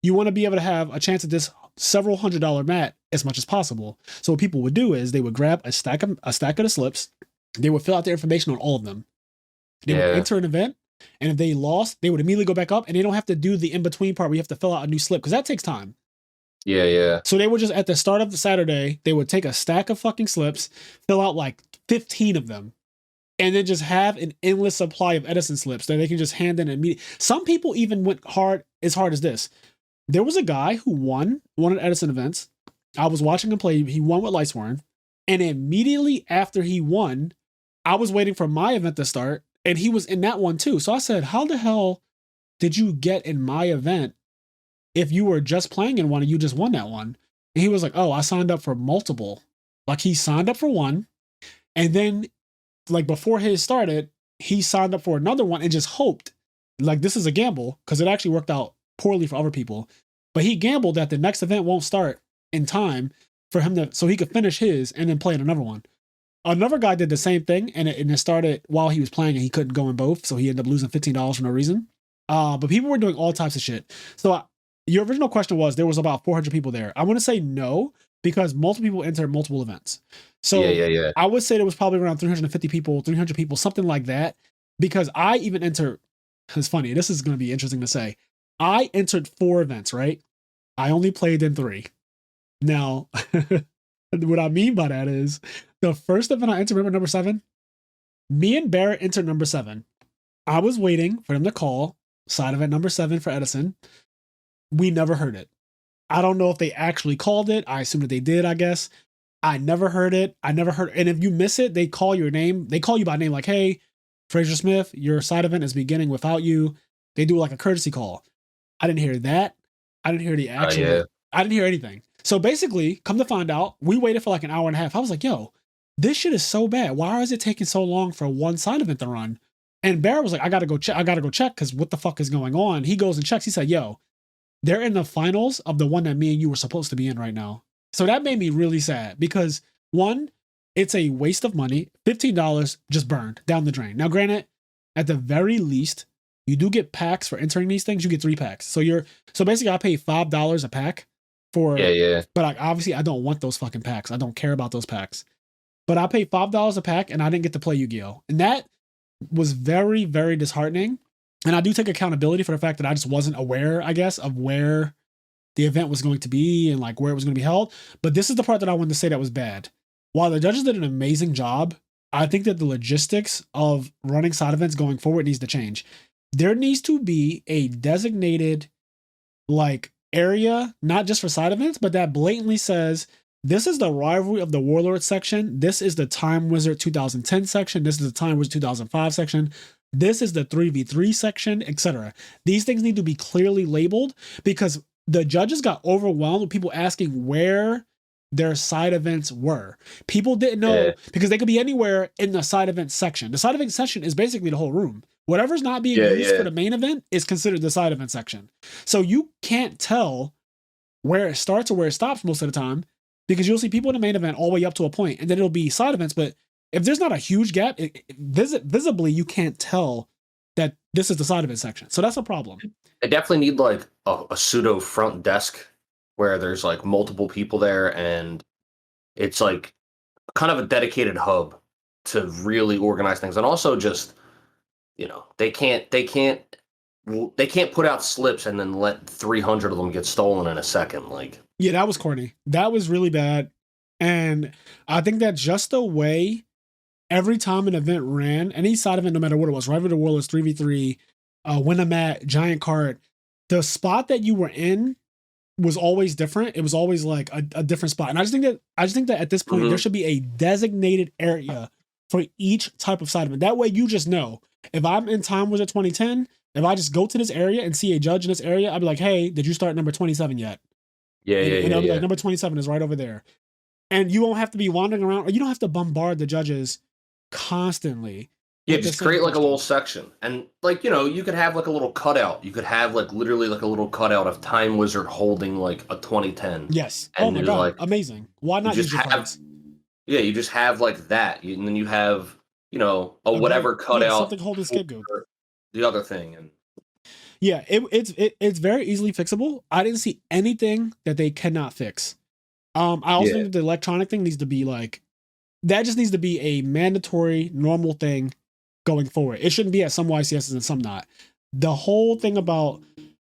A: You want to be able to have a chance at this several $100 mat as much as possible. So what people would do is they would grab a stack of the slips. They would fill out their information on all of them. They would enter an event. And if they lost, they would immediately go back up and they don't have to do the in-between part where you have to fill out a new slip because that takes time.
B: Yeah.
A: So they would just, at the start of the Saturday, they would take a stack of fucking slips, fill out like 15 of them, and then just have an endless supply of Edison slips that they can just hand in immediately. Some people even went hard as this. There was a guy who won one of Edison events. I was watching him play. He won with Lightsworn. And immediately after he won, I was waiting for my event to start, and he was in that one too. So I said, how the hell did you get in my event if you were just playing in one and you just won that one? And he was like, oh, I signed up for multiple. Like he signed up for one. And then like before his started, he signed up for another one and just hoped like this is a gamble because it actually worked out poorly for other people. But he gambled that the next event won't start in time for him to, so he could finish his and then play in another one. Another guy did the same thing and it started while he was playing and he couldn't go in both. So he ended up losing $15 for no reason. But people were doing all types of shit. So your original question was there was about 400 people there. I want to say no, because multiple people entered multiple events. So I would say there was probably around 350 people, 300 people, something like that. Because I even entered, it's funny, this is going to be interesting to say. I entered 4 events, right? I only played in 3. Now, what I mean by that is the first event I entered, remember number 7? Me and Barrett entered number 7. I was waiting for them to call side event number 7 for Edison. We never heard it. I don't know if they actually called it. I assume that they did, I guess. I never heard it. And if you miss it, they call your name. They call you by name like, hey, Fraser Smith, your side event is beginning without you. They do like a courtesy call. I didn't hear that. I didn't hear the actual. I didn't hear anything. So basically, come to find out, we waited for like an hour and a half. I was like, yo, this shit is so bad. Why is it taking so long for one side event to run? And Barrett was like, I gotta go check because what the fuck is going on? He goes and checks. He said, yo, they're in the finals of the one that me and you were supposed to be in right now. So that made me really sad because one, it's a waste of money. $15 just burned down the drain. Now, granted, at the very least, you do get packs for entering these things. You get 3 packs. So basically I pay $5 a pack for, but obviously I don't want those fucking packs. I don't care about those packs, but I paid $5 a pack and I didn't get to play Yu-Gi-Oh! And that was very, very disheartening. And I do take accountability for the fact that I just wasn't aware, I guess, of where the event was going to be and like where it was going to be held. But this is the part that I wanted to say that was bad. While the judges did an amazing job, I think that the logistics of running side events going forward needs to change. There needs to be a designated like area, not just for side events, but that blatantly says, this is the Rivalry of the Warlord section. This is the Time Wizard 2010 section. This is the Time Wizard 2005 section. This is the 3v3 section, etc. These things need to be clearly labeled because the judges got overwhelmed with people asking where their side events were. People didn't know because they could be anywhere in the side event section. The side event section is basically the whole room Whatever's not being used for the main event is considered the side event section. So you can't tell where it starts or where it stops most of the time, because you'll see people in the main event all the way up to a point, and then it'll be side events. But if there's not a huge gap, visibly you can't tell that this is the side event section. So that's a problem.
B: I definitely need like a pseudo front desk where there's like multiple people there, and it's like kind of a dedicated hub to really organize things. And also just, you know, they can't put out slips and then let 300 of them get stolen in a second. Like,
A: yeah, that was corny. That was really bad. And I think that just the way every time an event ran, any side event, no matter what it was, Rival the Warlords, 3v3, Win a Mat, Giant Cart, the spot that you were in was always different. It was always like a different spot. And I just think that at this point, there should be a designated area for each type of side event. That way you just know, if I'm in Time Wizard 2010, if I just go to this area and see a judge in this area, I'd be like, hey, did you start number 27 yet? And I'll be like, number 27 is right over there. And you won't have to be wandering around, or you don't have to bombard the judges constantly.
B: Yeah, just create like a little section. And like, you know, you could have like a little cutout. You could have like literally like a little cutout of Time Wizard holding like a 2010.
A: Yes.
B: And
A: oh my God.
B: like,
A: amazing. Why not use your cards?
B: Yeah, you just have like that. And then you have, you know, a whatever cutout.
A: Something holding scapegoat.
B: The other thing. And
A: yeah, it's very easily fixable. I didn't see anything that they cannot fix. I also think that the electronic thing needs to be like, that just needs to be a mandatory normal thing going forward. It shouldn't be at some YCSs and some not. The whole thing about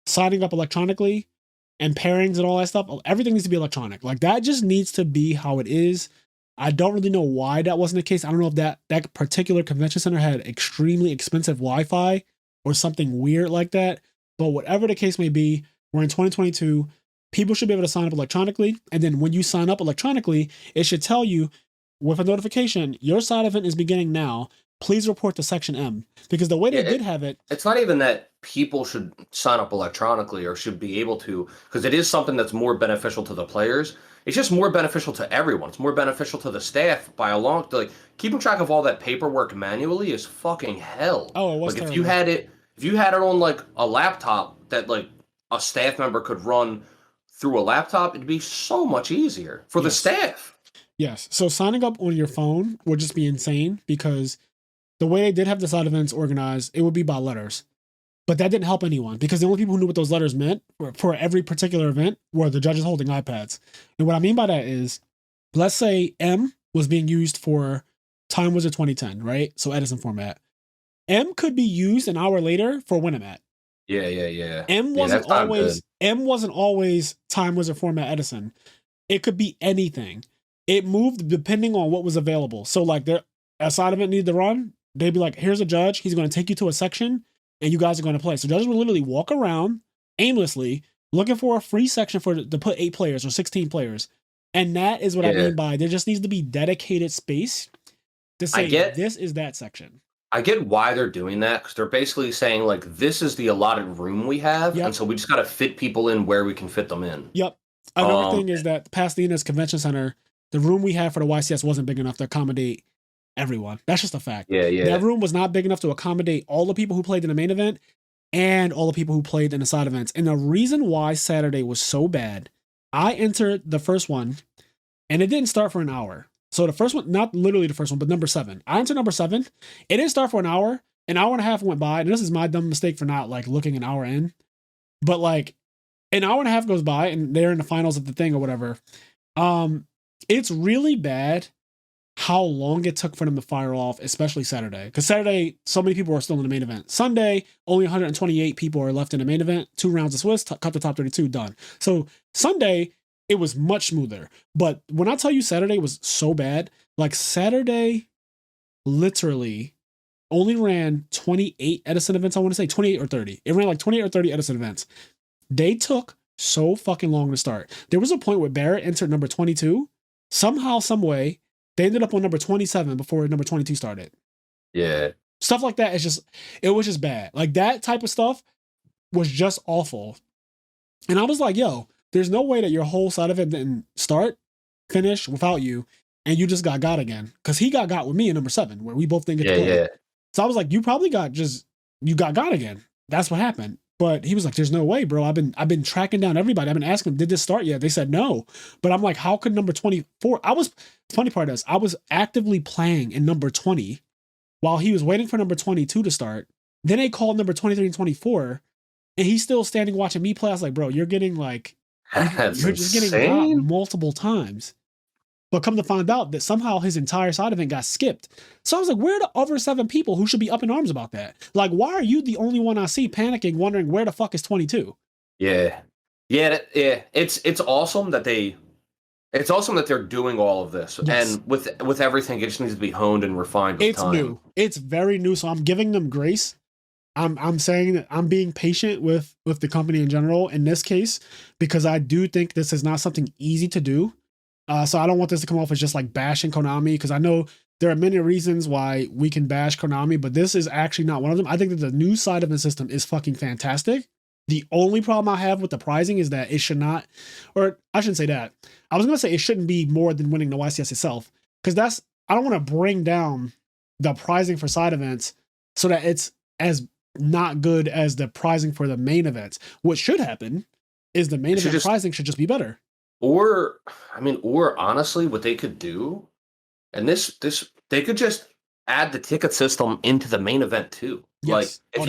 A: signing up electronically and pairings and all that stuff, everything needs to be electronic. Like, that just needs to be how it is. I don't really know why that wasn't the case. I don't know if that particular convention center had extremely expensive Wi-Fi or something weird like that. But whatever the case may be, we're in 2022. People should be able to sign up electronically. And then when you sign up electronically, it should tell you with a notification, your side event is beginning now. Please report to Section M. Because the way they did have it...
B: It's not even that people should sign up electronically or should be able to, because it is something that's more beneficial to the players. It's just more beneficial to everyone. It's more beneficial to the staff by a long... Like, keeping track of all that paperwork manually is fucking hell.
A: Oh, it was
B: like,
A: terrible.
B: if you had it on, like, a laptop that, like, a staff member could run through a laptop, it'd be so much easier for the staff.
A: Yes. So signing up on your phone would just be insane, because the way they did have the side events organized, it would be by letters. But that didn't help anyone, because the only people who knew what those letters meant for every particular event were the judges holding iPads. And what I mean by that is, let's say M was being used for Time Wizard 2010, right? So Edison format. M could be used an hour later for Win a Mat.
B: Yeah.
A: M wasn't always Time Wizard format Edison. It could be anything. It moved depending on what was available. So like, a side event needed to run, they'd be like, here's a judge, he's going to take you to a section, and you guys are going to play. So judges would literally walk around aimlessly looking for a free section to put 8 players or 16 players. And that is what I mean by there just needs to be dedicated space to say this is that section.
B: I get why they're doing that, because they're basically saying, like, this is the allotted room we have, and so we just got to fit people in where we can fit them in.
A: Yep. Another thing is that Pasadena's convention center, the room we had for the YCS wasn't big enough to accommodate everyone. That's just a fact. That room was not big enough to accommodate all the people who played in the main event and all the people who played in the side events. And the reason why Saturday was so bad, I entered the first one, and it didn't start for an hour. So the first one, not literally the first one, but number 7. I entered number 7. It didn't start for an hour. An hour and a half went by, and this is my dumb mistake for not like looking an hour in. But like, an hour and a half goes by, and they're in the finals of the thing or whatever. It's really bad how long it took for them to fire off, especially Saturday. Because Saturday, so many people are still in the main event. Sunday, only 128 people are left in the main event. 2 rounds of Swiss, cut the top 32, done. So Sunday, it was much smoother. But when I tell you Saturday was so bad, like Saturday literally only ran 28 Edison events. I want to say 28 or 30. It ran like 28 or 30 Edison events. They took so fucking long to start. There was a point where Barrett entered number 22. Somehow, some way, they ended up on number 27 before number 22 started.
B: Yeah.
A: Stuff like that is just, it was just bad. Like, that type of stuff was just awful. And I was like, yo, there's no way that your whole side of it didn't finish without you, and you just got again. Because he got with me in number 7, where we both didn't get to play. So I was like, you probably got just you got again. That's what happened. But he was like, there's no way, bro. I've been tracking down everybody. I've been asking them, did this start yet? They said no. But I'm like, how could number 24? Funny part is I was actively playing in number 20 while he was waiting for number 22 to start. Then they called number 23 and 24, and he's still standing watching me play. I was like, bro, you're getting like,
B: That's
A: you're just getting got
B: insane.
A: multiple times. But come to find out that somehow his entire side event got skipped. So I was like, where are the other 7 people who should be up in arms about that? Like, why are you the only one I see panicking, wondering where the fuck is 22?
B: Yeah. Yeah. It's awesome that they're doing all of this.
A: Yes.
B: And with everything, it just needs to be honed and refined with
A: It's
B: time.
A: new. It's very new. So I'm giving them grace. I'm saying that I'm being patient with the company in general in this case, because I do think this is not something easy to do. So I don't want this to come off as just like bashing Konami, because I know there are many reasons why we can bash Konami, but this is actually not one of them. I think that the new side of the system is fucking fantastic. The only problem I have with the pricing is that it should not, or I shouldn't say that. I was going to say it shouldn't be more than winning the YCS itself, because I don't want to bring down the pricing for side events so that it's as not good as the pricing for the main events. What should happen is the main event pricing should just be better.
B: Or honestly, what they could do, and this they could just add the ticket system into the main event too.
A: Yes.
B: Like if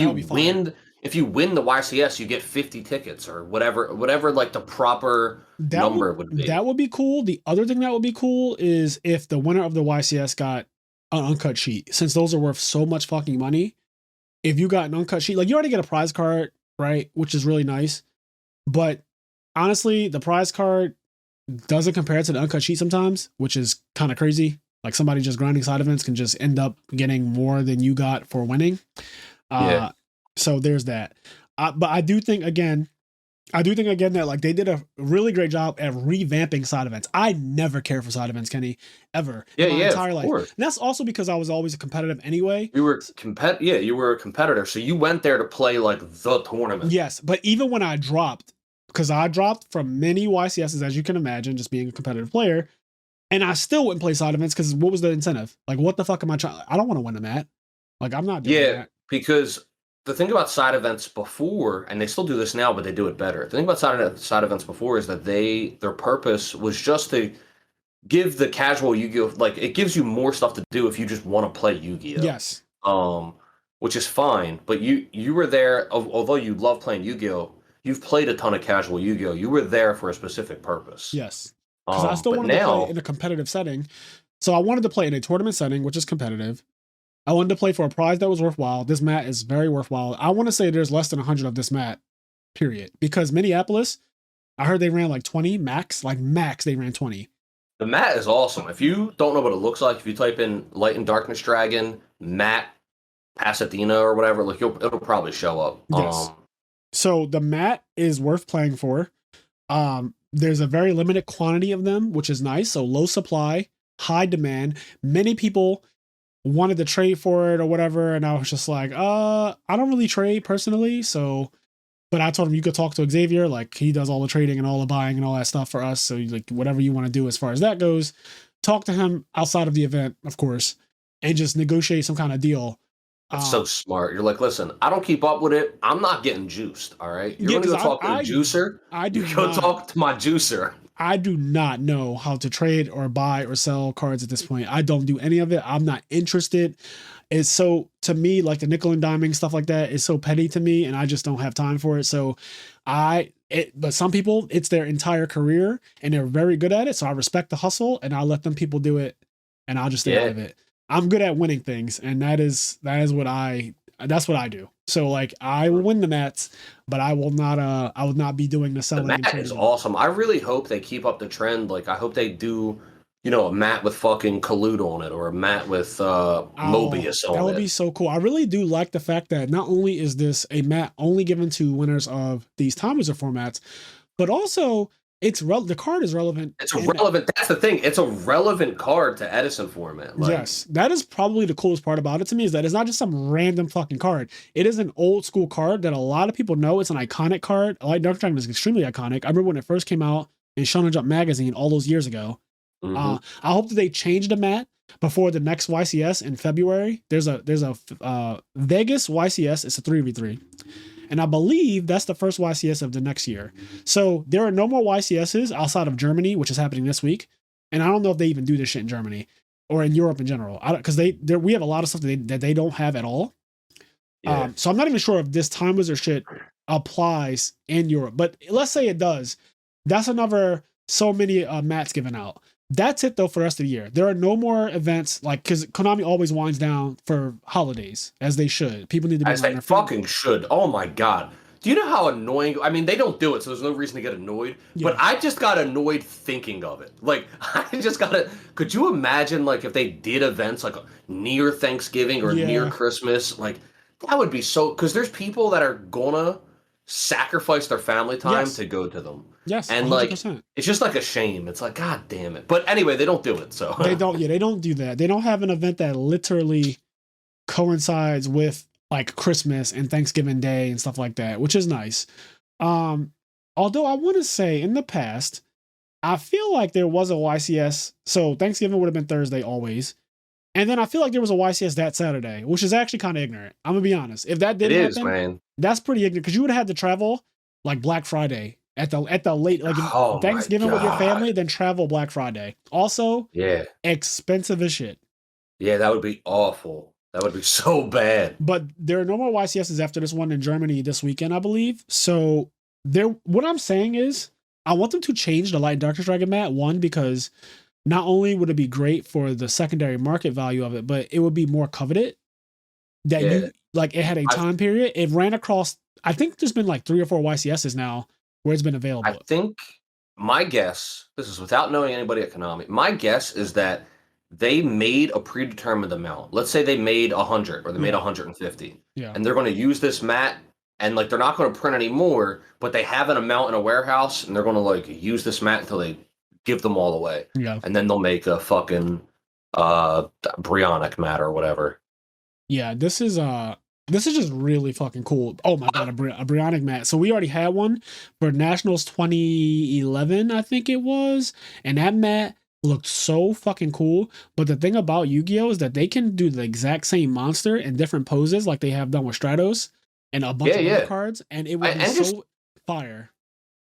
B: you win the YCS, you get 50 tickets or whatever like the proper number would be.
A: That would be cool. The other thing that would be cool is if the winner of the YCS got an uncut sheet, since those are worth so much fucking money. If you got an uncut sheet, like you already get a prize card, right? Which is really nice. But honestly, the prize card doesn't compare to the uncut sheet sometimes, which is kind of crazy. Like somebody just grinding side events can just end up getting more than you got for winning. So there's that. But I do think again that like they did a really great job at revamping side events. I never cared for side events, Kenny, ever in my entire life. And that's also because I was always a competitive anyway.
B: You were a competitor, so you went there to play like the tournament.
A: Yes, but even when I dropped, because I dropped from many YCSs, as you can imagine, just being a competitive player, and I still wouldn't play side events because what was the incentive? Like, what the fuck am I trying? I don't want to win a mat. Like, I'm not doing that.
B: Because the thing about side events before, and they still do this now, but they do it better. The thing about side events before is that their purpose was just to give the casual Yu-Gi-Oh! Like, it gives you more stuff to do if you just want to play Yu-Gi-Oh!
A: Yes.
B: Which is fine, but you were there, although you love playing Yu-Gi-Oh! You've played a ton of casual Yu-Gi-Oh! You were there for a specific purpose.
A: Yes. Because I still wanted to play in a competitive setting. So I wanted to play in a tournament setting, which is competitive. I wanted to play for a prize that was worthwhile. This mat is very worthwhile. I want to say there's less than 100 of this mat, period. Because Minneapolis, I heard they ran like 20 max. Like max, they ran 20.
B: The mat is awesome. If you don't know what it looks like, if you type in Light and Darkness Dragon, mat, Pasadena or whatever, like it'll probably show up.
A: Yes. So the mat is worth playing for. There's a very limited quantity of them, which is nice. So low supply, high demand. Many people wanted to trade for it or whatever, and I was just like, I don't really trade personally. So, but I told him you could talk to Xavier, like he does all the trading and all the buying and all that stuff for us. So like whatever you want to do as far as that goes, talk to him outside of the event, of course, and just negotiate some kind of deal.
B: That's so smart. You're like, listen, I don't keep up with it. I'm not getting juiced. All right. You're going to go talk to a juicer. Go talk to my juicer.
A: I do not know how to trade or buy or sell cards at this point. I don't do any of it. I'm not interested. It's so, to me, like the nickel and diming stuff like that is so petty to me, and I just don't have time for it. So but some people, it's their entire career and they're very good at it. So I respect the hustle and I'll let them people do it and I'll just stay out of it. I'm good at winning things, and that's what I do. So like I will win the mats, but I will not be doing the selling.
B: The mat is awesome. I really hope they keep up the trend. Like I hope they do, a mat with fucking Collude on it, or a mat with Mobius on it.
A: That would be so cool. I really do like the fact that not only is this a mat only given to winners of these Time Wizard formats, but also the card is relevant.
B: It's relevant. That's the thing. It's a relevant card to Edison format.
A: Yes, that is probably the coolest part about it to me, is that it's not just some random fucking card. It is an old school card that a lot of people know. It's an iconic card. Like Dark Dragon is extremely iconic. I remember when it first came out in Shonen Jump magazine all those years ago. I hope that they change the mat, before the next YCS in February. There's a Vegas YCS. It's a 3v3. And I believe that's the first YCS of the next year. So there are no more YCSs outside of Germany, which is happening this week. And I don't know if they even do this shit in Germany or in Europe in general. Because we have a lot of stuff that they don't have at all.
B: Yeah.
A: So I'm not even sure if this Time Wizard shit applies in Europe. But let's say it does. That's another so many mats given out. That's it though for the rest of the year. There are no more events like because Konami always winds down for holidays as they should. People need to be
B: As they fucking should. Oh my god. Do you know how annoying? I mean, they don't do it, so there's no reason to get annoyed.
A: Yeah.
B: But I just got annoyed thinking of it. Like, I just gotta. Could you imagine, like, if they did events like near Thanksgiving or near Christmas? Like, that would be so. Because there's people that are gonna sacrifice their family time to go to them.
A: Yes,
B: and
A: 100%.
B: like it's just like a shame. It's like, god damn it. But anyway, they don't do it. So
A: they don't. Yeah, they don't do that. They don't have an event that literally coincides with like Christmas and Thanksgiving Day and stuff like that, which is nice. Although I want to say in the past, I feel like there was a YCS. So Thanksgiving would have been Thursday always. And then I feel like there was a YCS that Saturday, which is actually kind of ignorant. I'm gonna be honest. If that didn't happen,
B: man.
A: That's pretty ignorant because you would have had to travel like Black Friday at the late like Thanksgiving with your family, then travel Black Friday. Also, expensive as shit.
B: Yeah, that would be awful. That would be so bad.
A: But there are no more YCSs after this one in Germany this weekend, I believe. So what I'm saying is I want them to change the Light and Darkness Dragon mat. One, because not only would it be great for the secondary market value of it, but it would be more coveted. That you like it had a time period. It ran across, I think there's been like 3 or 4 YCSs now where it's been available.
B: I think my guess, this is without knowing anybody at Konami, my guess is that they made a predetermined amount. Let's say they made 100 or they made 150.
A: Yeah.
B: And they're going to use this mat and like they're not going to print any more, but they have an amount in a warehouse and they're going to like use this mat until they give them all away.
A: Yeah.
B: And then they'll make a fucking Brionic mat or whatever.
A: Yeah, this is just really fucking cool. Oh my god, a Brionic mat. So we already had one for Nationals 2011, I think it was, and that mat looked so fucking cool. But the thing about Yu-Gi-Oh is that they can do the exact same monster in different poses, like they have done with Stratos and a bunch of other cards, and it would be so fire.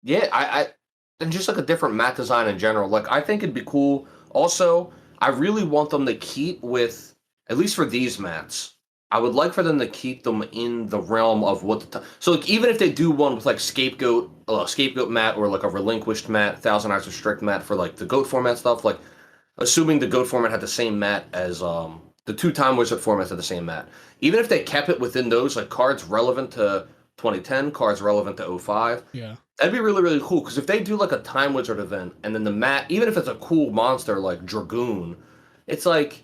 B: Yeah, I and just like a different mat design in general. Like I think it'd be cool. Also, I really want them to keep with, at least for these mats, I would like for them to keep them in the realm of what so like even if they do one with like scapegoat mat or like a relinquished mat, Thousand Eyes Restrict mat for like the goat format stuff, like assuming the goat format had the same mat as the 2 Time Wizard formats had the same mat. Even if they kept it within those, like cards relevant to 2010, cards relevant to 05.
A: Yeah.
B: That'd be really, really cool, because if they do like a Time Wizard event and then the mat, even if it's a cool monster like Dragoon, it's like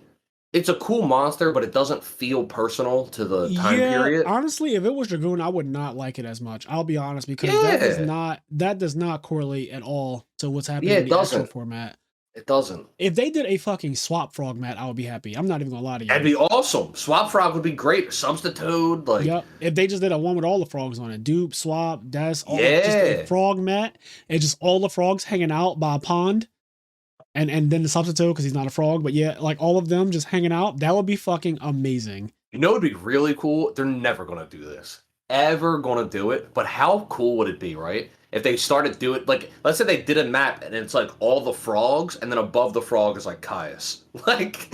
B: it's a cool monster, but it doesn't feel personal to the time period.
A: Honestly, if it was Dragoon, I would not like it as much. I'll be honest, because that does not correlate at all to what's happening in the actual format.
B: It doesn't.
A: If they did a fucking Swap Frog mat, I would be happy. I'm not even gonna lie to you.
B: That'd be awesome. Swap Frog would be great. Substitute, like
A: if they just did a one with all the frogs on it, dupe, swap, that's all just a frog mat, and just all the frogs hanging out by a pond. And then the substitute because he's not a frog, but yeah, like all of them just hanging out. That would be fucking amazing.
B: You know, it'd be really cool. They're never gonna do this, ever gonna do it. But how cool would it be, right? If they started doing like, let's say they did a map and it's like all the frogs, and then above the frog is like Caius. Like,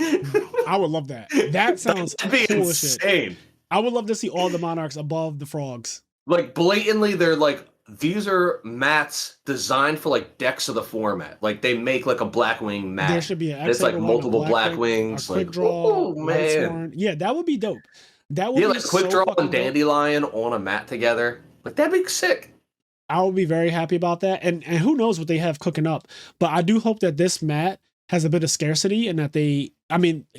A: I would love that. That sounds
B: that'd be
A: cool
B: insane.
A: Shit. I would love to see all the monarchs above the frogs.
B: Like blatantly, they're like, these are mats designed for like decks of the format. Like they make like a Blackwing mat.
A: There should be an
B: it's like multiple Blackwings. Like,
A: draw, oh man, yeah, that would be dope. That would be
B: like quick draw and Dandelion on a mat together. Like that'd be sick.
A: I would be very happy about that. And who knows what they have cooking up. But I do hope that this mat has a bit of scarcity and that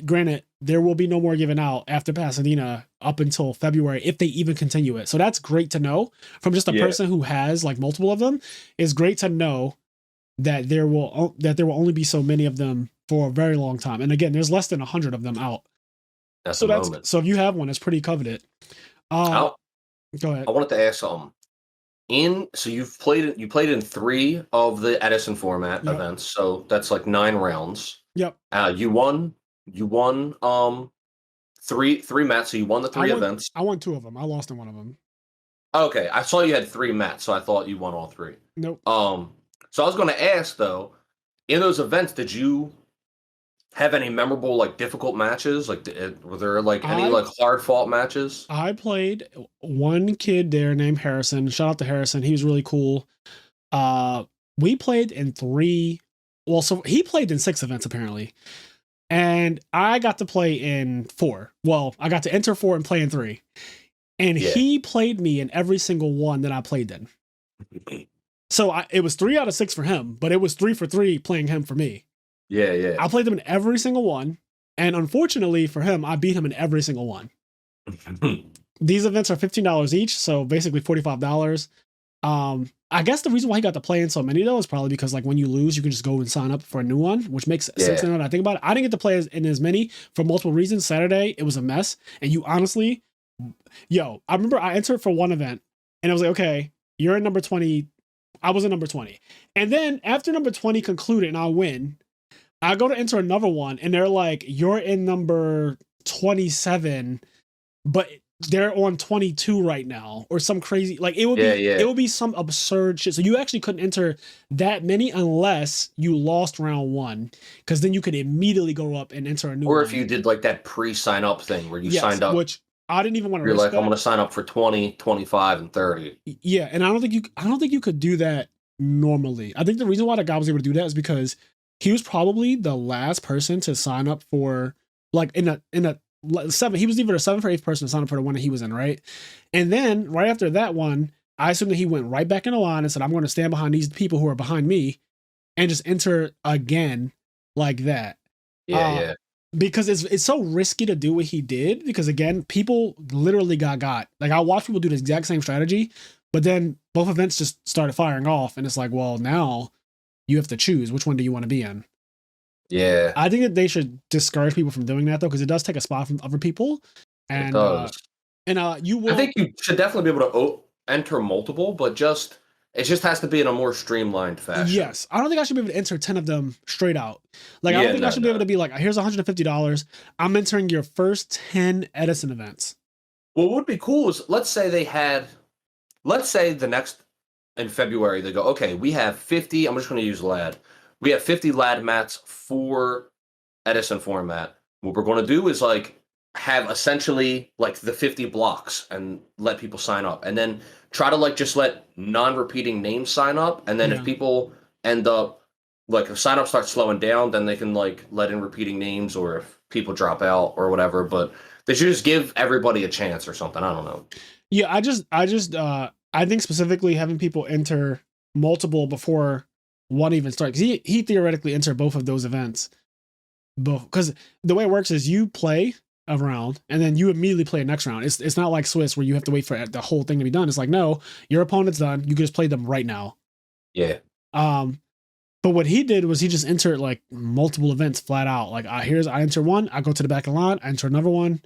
A: granted, there will be no more given out after Pasadena up until February if they even continue it. So that's great to know from just a person who has like multiple of them. It's great to know that there will only be so many of them for a very long time. And again, there's less than 100 of them out. So if you have one, it's pretty coveted. Go ahead.
B: I wanted to ask something. So you played in 3 of the Edison format events, so that's like 9 rounds.
A: Yep.
B: You won You won three mats, so you won the
A: I
B: three
A: won.
B: events.
A: I won two of them. I lost in one of them.
B: Okay, I saw you had three mats, so I thought you won all three.
A: Nope.
B: So I was going to ask though, in those events, did you have any memorable, like difficult matches? Like, were there like any
A: I
B: like hard fought matches?
A: I played one kid there named Harrison. Shout out to Harrison. He was really cool. Uh, we played in three. Well, so he played in six events apparently, and I got to play in four. Well, I got to enter four and play in three, and
B: Yeah.
A: he played me in every single one that I played in. So it was 3 out of 6 for him, but it was 3 for 3 playing him for me.
B: Yeah, yeah.
A: I played him in every single one, and unfortunately for him, I beat him in every single one. These events are $15 each, so basically $45. I guess the reason why he got to play in so many though is probably because like when you lose, you can just go and sign up for a new one, which makes sense now that I think about it. I didn't get to play in as many for multiple reasons. Saturday, it was a mess, and you honestly, I remember I entered for one event, and I was like, okay, you're in number 20. I was in number 20, and then after number 20 concluded and I win, I go to enter another one, and they're like, you're in number 27, but they're on 22 right now, or some crazy, like it would it would be some absurd shit. So you actually couldn't enter that many unless you lost round one, because then you could immediately go up and enter a new
B: Or
A: one.
B: if you did like that pre-sign up thing where you signed up,
A: which I didn't even want to
B: you're
A: risk
B: like,
A: that.
B: I'm going to sign up for 20, 25, and 30.
A: Yeah, and I don't think you could do that normally. I think the reason why the guy was able to do that is because he was probably the last person to sign up for, like, in a seven. He was either the seventh or eighth person to sign up for the one that he was in, right? And then right after that one, I assume that he went right back in the line and said, I'm going to stand behind these people who are behind me and just enter again like that.
B: Yeah.
A: Because it's so risky to do what he did, because again, people literally got. Like, I watched people do the exact same strategy, but then both events just started firing off, and it's like, well, now you have to choose which one do you want to be in.
B: Yeah.
A: I think that they should discourage people from doing that though, because it does take a spot from other people. And
B: It does.
A: You will.
B: I think you should definitely be able to enter multiple, but it just has to be in a more streamlined fashion.
A: Yes, I don't think I should be able to enter 10 of them straight out. Like, I don't think I should be able to be like, here's $150. I'm entering your first 10 Edison events.
B: Well, what would be cool is, let's say the next, in February, they go, okay, we have 50, I'm just going to use LAD. We have 50 LAD mats for Edison format. What we're going to do is like have essentially like the 50 blocks and let people sign up, and then try to like just let non-repeating names sign up, and then if people end up, like, if sign up starts slowing down, then they can like let in repeating names, or if people drop out or whatever. But they should just give everybody a chance or something. I don't know.
A: Yeah, I think specifically having people enter multiple before one even starts. He theoretically entered both of those events, because the way it works is you play a round and then you immediately play a next round. It's not like Swiss where you have to wait for the whole thing to be done. It's like, no, your opponent's done. You can just play them right now.
B: Yeah.
A: But what he did was he just entered like multiple events flat out. Like, I enter one, I go to the back of the line, I enter another one,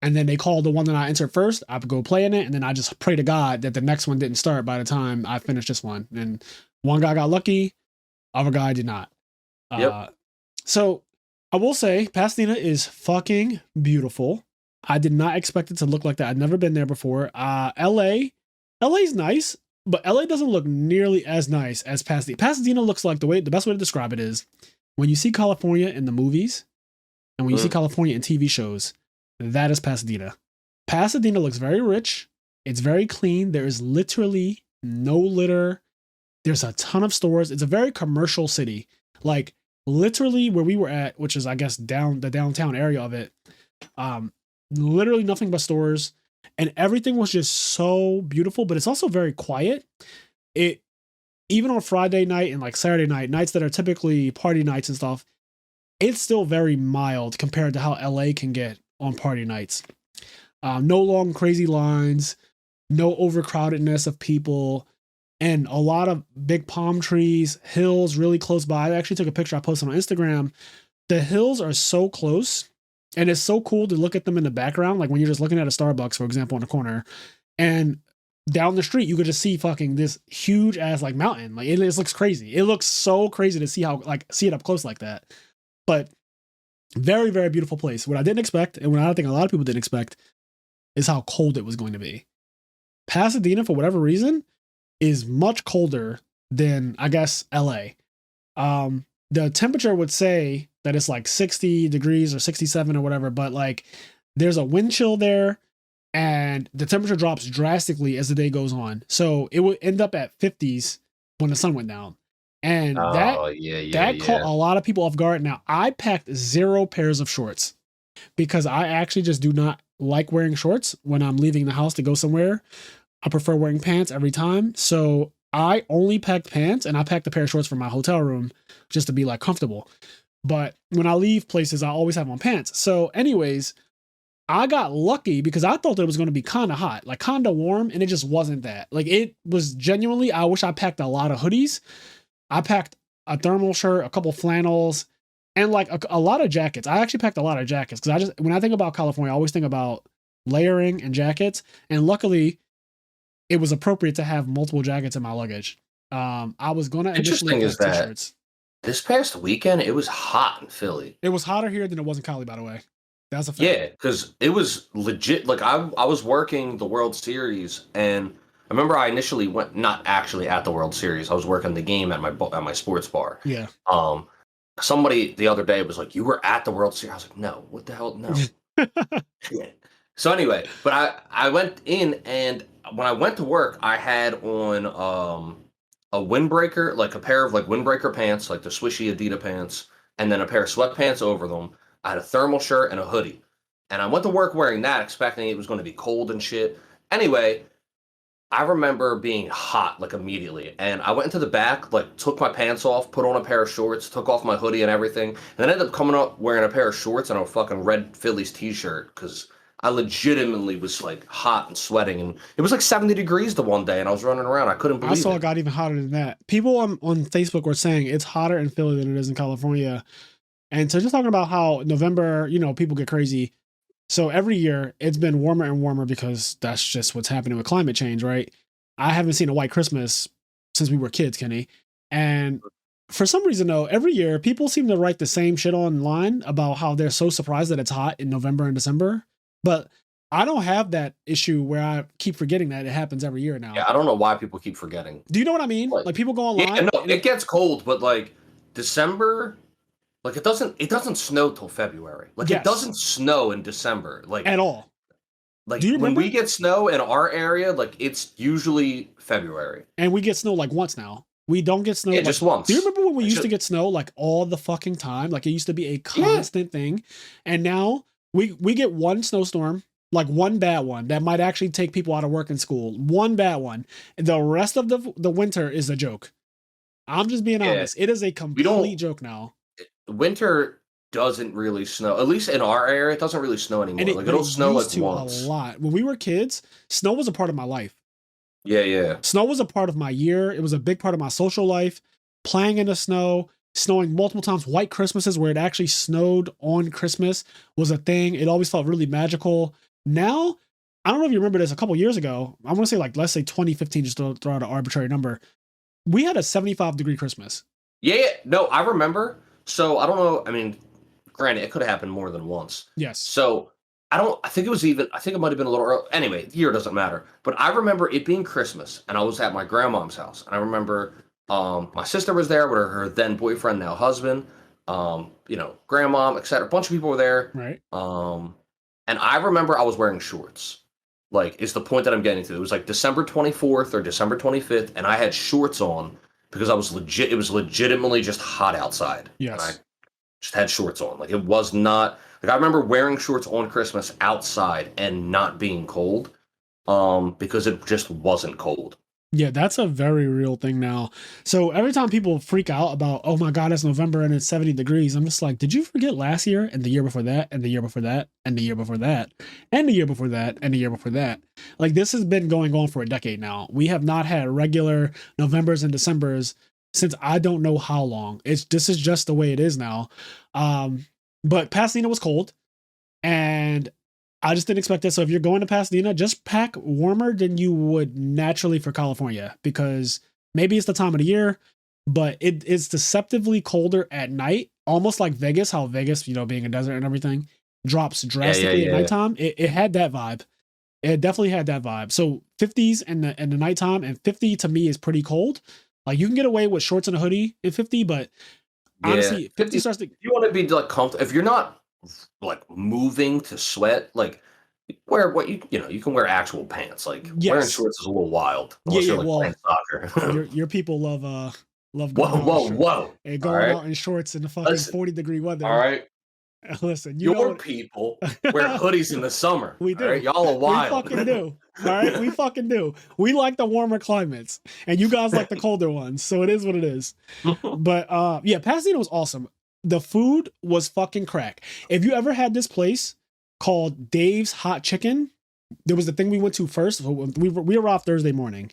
A: and then they call the one that I entered first. I go play in it, and then I just pray to God that the next one didn't start by the time I finished this one. And one guy got lucky, other guy did not. So I will say Pasadena is fucking beautiful. I did not expect it to look like that. I'd never been there before. LA's nice, but LA doesn't look nearly as nice as Pasadena. Pasadena looks like, the best way to describe it is when you see California in the movies and when you see California in TV shows, that is Pasadena. Pasadena looks very rich. It's very clean. There is literally no litter. There's a ton of stores. It's a very commercial city. Like, literally where we were at, which is, I guess, the downtown area of it, literally nothing but stores, and everything was just so beautiful. But it's also very quiet. Even on Friday night and like Saturday nights that are typically party nights and stuff, it's still very mild compared to how LA can get on party nights. No long crazy lines, no overcrowdedness of people, and a lot of big palm trees, hills really close by. I actually took a picture I posted on Instagram. The hills are so close, and it's so cool to look at them in the background. Like when you're just looking at a Starbucks, for example, in the corner, and down the street, you could just see fucking this huge ass like mountain. Like, it looks crazy. It looks so crazy to see it up close like that. But Very, very beautiful place. What I didn't expect, and what I think a lot of people didn't expect, is how cold it was going to be. Pasadena, for whatever reason, is much colder than, I guess, LA. The temperature would say that it's like 60 degrees or 67 or whatever, but like there's a wind chill there and the temperature drops drastically as the day goes on. So it would end up at 50s when the sun went down. And
B: Oh, yeah, yeah,
A: that caught
B: yeah.
A: a lot of people off guard. Now, I packed 0 pairs of shorts because I actually just do not like wearing shorts when I'm leaving the house to go somewhere. I prefer wearing pants every time. So I only packed pants and I packed a pair of shorts from my hotel room just to be like comfortable. But when I leave places, I always have on pants. So, anyways, I got lucky because I thought that it was going to be kind of hot, like kind of warm, and it just wasn't that. Like it was genuinely, I wish I packed a lot of hoodies. I packed a thermal shirt, a couple flannels, and like a lot of jackets. I actually packed a lot of jackets because when I think about California, I always think about layering and jackets. And luckily, it was appropriate to have multiple jackets in my luggage. I was going to initially
B: Interesting is
A: pack
B: that
A: t-shirts.
B: this past weekend, it was hot in Philly.
A: It was hotter here than it was in Cali, by the way. That's a fact.
B: Yeah, because it was legit. Like I was working the World Series, and I remember I initially went not actually at the World Series. I was working the game at my sports bar.
A: Yeah.
B: Somebody the other day was like, "You were at the World Series." I was like, "No, what the hell, no." Yeah. So anyway, but I went in, and when I went to work, I had on a windbreaker, like a pair of like windbreaker pants, like the swishy Adidas pants, and then a pair of sweatpants over them. I had a thermal shirt and a hoodie. And I went to work wearing that, expecting it was going to be cold and shit. Anyway, I remember being hot like immediately. And I went into the back, like took my pants off, put on a pair of shorts, took off my hoodie and everything. And then ended up coming up wearing a pair of shorts and a fucking red Phillies t-shirt because I legitimately was like hot and sweating. And it was like 70 degrees the one day and I was running around. I couldn't believe
A: I saw
B: it.
A: it got even hotter than that. People on Facebook were saying it's hotter in Philly than it is in California. And so just talking about how November, people get crazy. So every year it's been warmer and warmer because that's just what's happening with climate change, right? I haven't seen a white Christmas since we were kids, Kenny. And for some reason, though, every year people seem to write the same shit online about how they're so surprised that it's hot in November and December. But I don't have that issue where I keep forgetting that it happens every year now.
B: Yeah, I don't know why people keep forgetting.
A: Do you know what I mean? Like people go online.
B: Yeah, no, it gets cold, but like December, like it doesn't snow till February. Like
A: Yes.
B: it doesn't snow in December. Like
A: at all.
B: Like
A: Do you
B: when
A: remember?
B: we get snow in our area, like it's usually February.
A: And we get snow like once now. We don't get snow.
B: Yeah,
A: like,
B: just once.
A: Do you remember when we
B: Like,
A: used to get snow like all the fucking time? Like it used to be a constant thing. And now we get one snowstorm, like one bad one that might actually take people out of work and school. One bad one. And the rest of the winter is a joke. I'm just being honest. It is a complete joke now.
B: Winter doesn't really snow. At least in our area, it doesn't really snow anymore.
A: And
B: like it'll snow like once.
A: A lot. When we were kids, snow was a part of my life.
B: Yeah, yeah.
A: Snow was a part of my year. It was a big part of my social life. Playing in the snow, snowing multiple times. White Christmases where it actually snowed on Christmas was a thing. It always felt really magical. Now, I don't know if you remember this a couple years ago. I want to say like, let's say 2015, just to throw out an arbitrary number. We had a 75-degree Christmas.
B: Yeah. No, I remember. So I don't know. I mean, granted, it could have happened more than once.
A: Yes.
B: So I think it might have been a little early. Anyway, the year doesn't matter. But I remember it being Christmas and I was at my grandmom's house. And I remember my sister was there with her then boyfriend, now husband, grandmom, etc. A bunch of people were there.
A: Right.
B: And I remember I was wearing shorts. Like, is the point that I'm getting to. It was like December 24th or December 25th, and I had shorts on because it was legitimately just hot outside.
A: Yes.
B: And I just had shorts on. Like, it was not, like, I remember wearing shorts on Christmas outside and not being cold, because it just wasn't cold.
A: Yeah, that's a very real thing now. So every time people freak out about, oh my God, it's November and it's 70 degrees, I'm just like, did you forget last year and the year before that and the year before that and the year before that and the year before that and the year before that? Like this has been going on for a decade now. We have not had regular Novembers and Decembers since I don't know how long. This is just the way it is now. But Pasadena was cold and I just didn't expect this. So if you're going to Pasadena, just pack warmer than you would naturally for California, because maybe it's the time of the year, but it is deceptively colder at night almost like Vegas, how Vegas, being a desert and everything, drops
B: Yeah, yeah,
A: drastically at
B: yeah.
A: nighttime. It had that vibe. It definitely had that vibe. So 50s in the nighttime, and 50 to me is pretty cold. Like you can get away with shorts and a hoodie in 50, but
B: Yeah.
A: honestly, 50
B: 50,
A: starts to
B: you want to be like comfortable. If you're not like moving to sweat, like wear what you can wear actual pants. Like wearing
A: yes.
B: shorts is a little wild
A: Yeah,
B: unless
A: yeah.
B: you're like
A: Well,
B: playing soccer.
A: your people love
B: Whoa,
A: going out in
B: whoa,
A: short
B: whoa.
A: and
B: All
A: going
B: right.
A: out in shorts in the fucking
B: Listen.
A: 40-degree
B: All
A: weather.
B: right.
A: Listen, you know
B: Your
A: what
B: people wear hoodies in the summer.
A: we
B: All right.
A: do.
B: Y'all are
A: We
B: wild.
A: fucking do. All right, we fucking do. We like the warmer climates, and you guys like the colder ones. So it is what it is. But yeah, Pasadena was awesome. The food was fucking crack. If you ever had this place called Dave's Hot Chicken, there was the thing we went to first. We arrived Thursday morning.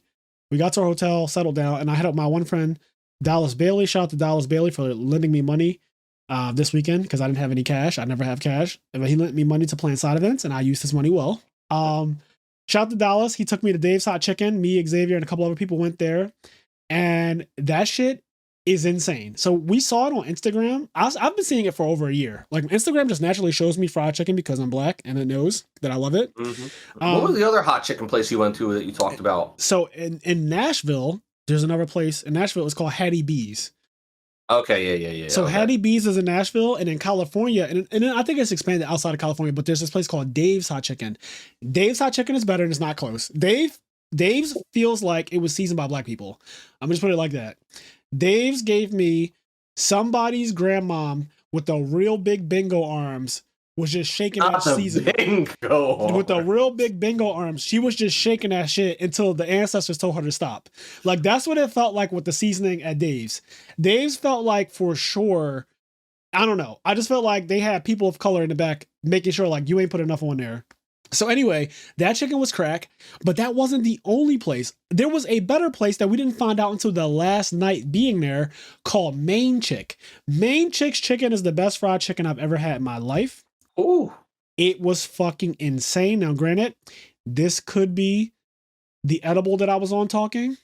A: We got to our hotel, settled down, and I hit up my one friend, Dallas Bailey. Shout out to Dallas Bailey for lending me money this weekend because I didn't have any cash. I never have cash. But he lent me money to plan side events, and I used his money well. Shout out to Dallas. He took me to Dave's Hot Chicken. Me, Xavier, and a couple other people went there. And that shit is insane. So we saw it on Instagram. I've been seeing it for over a year. Like Instagram just naturally shows me fried chicken because I'm black and it knows that I love it.
B: What was the other hot chicken place you went to that you talked about?
A: So in Nashville, there's another place in Nashville. It's called Hattie B's.
B: Okay, yeah.
A: So
B: okay.
A: Hattie B's is in Nashville, and in California, and then I think it's expanded outside of California, but there's this place called Dave's Hot Chicken. Dave's Hot Chicken is better and it's not close. Dave's feels like it was seasoned by black people. I'm just put it like that. Dave's gave me somebody's grandmom with the real big bingo arms was just shaking that seasoning.
B: Bingo
A: with the real big bingo arms. She was just shaking that shit until the ancestors told her to stop. Like that's what it felt like with the seasoning at Dave's. Dave's felt like for sure. I don't know. I just felt like they had people of color in the back making sure like you ain't put enough on there. So anyway, that chicken was crack, but that wasn't the only place. There was a better place that we didn't find out until the last night being there called Main Chick. Main Chick's chicken is the best fried chicken I've ever had in my life.
B: Ooh.
A: It was fucking insane. Now, granted, this could be the edible that I was on talking.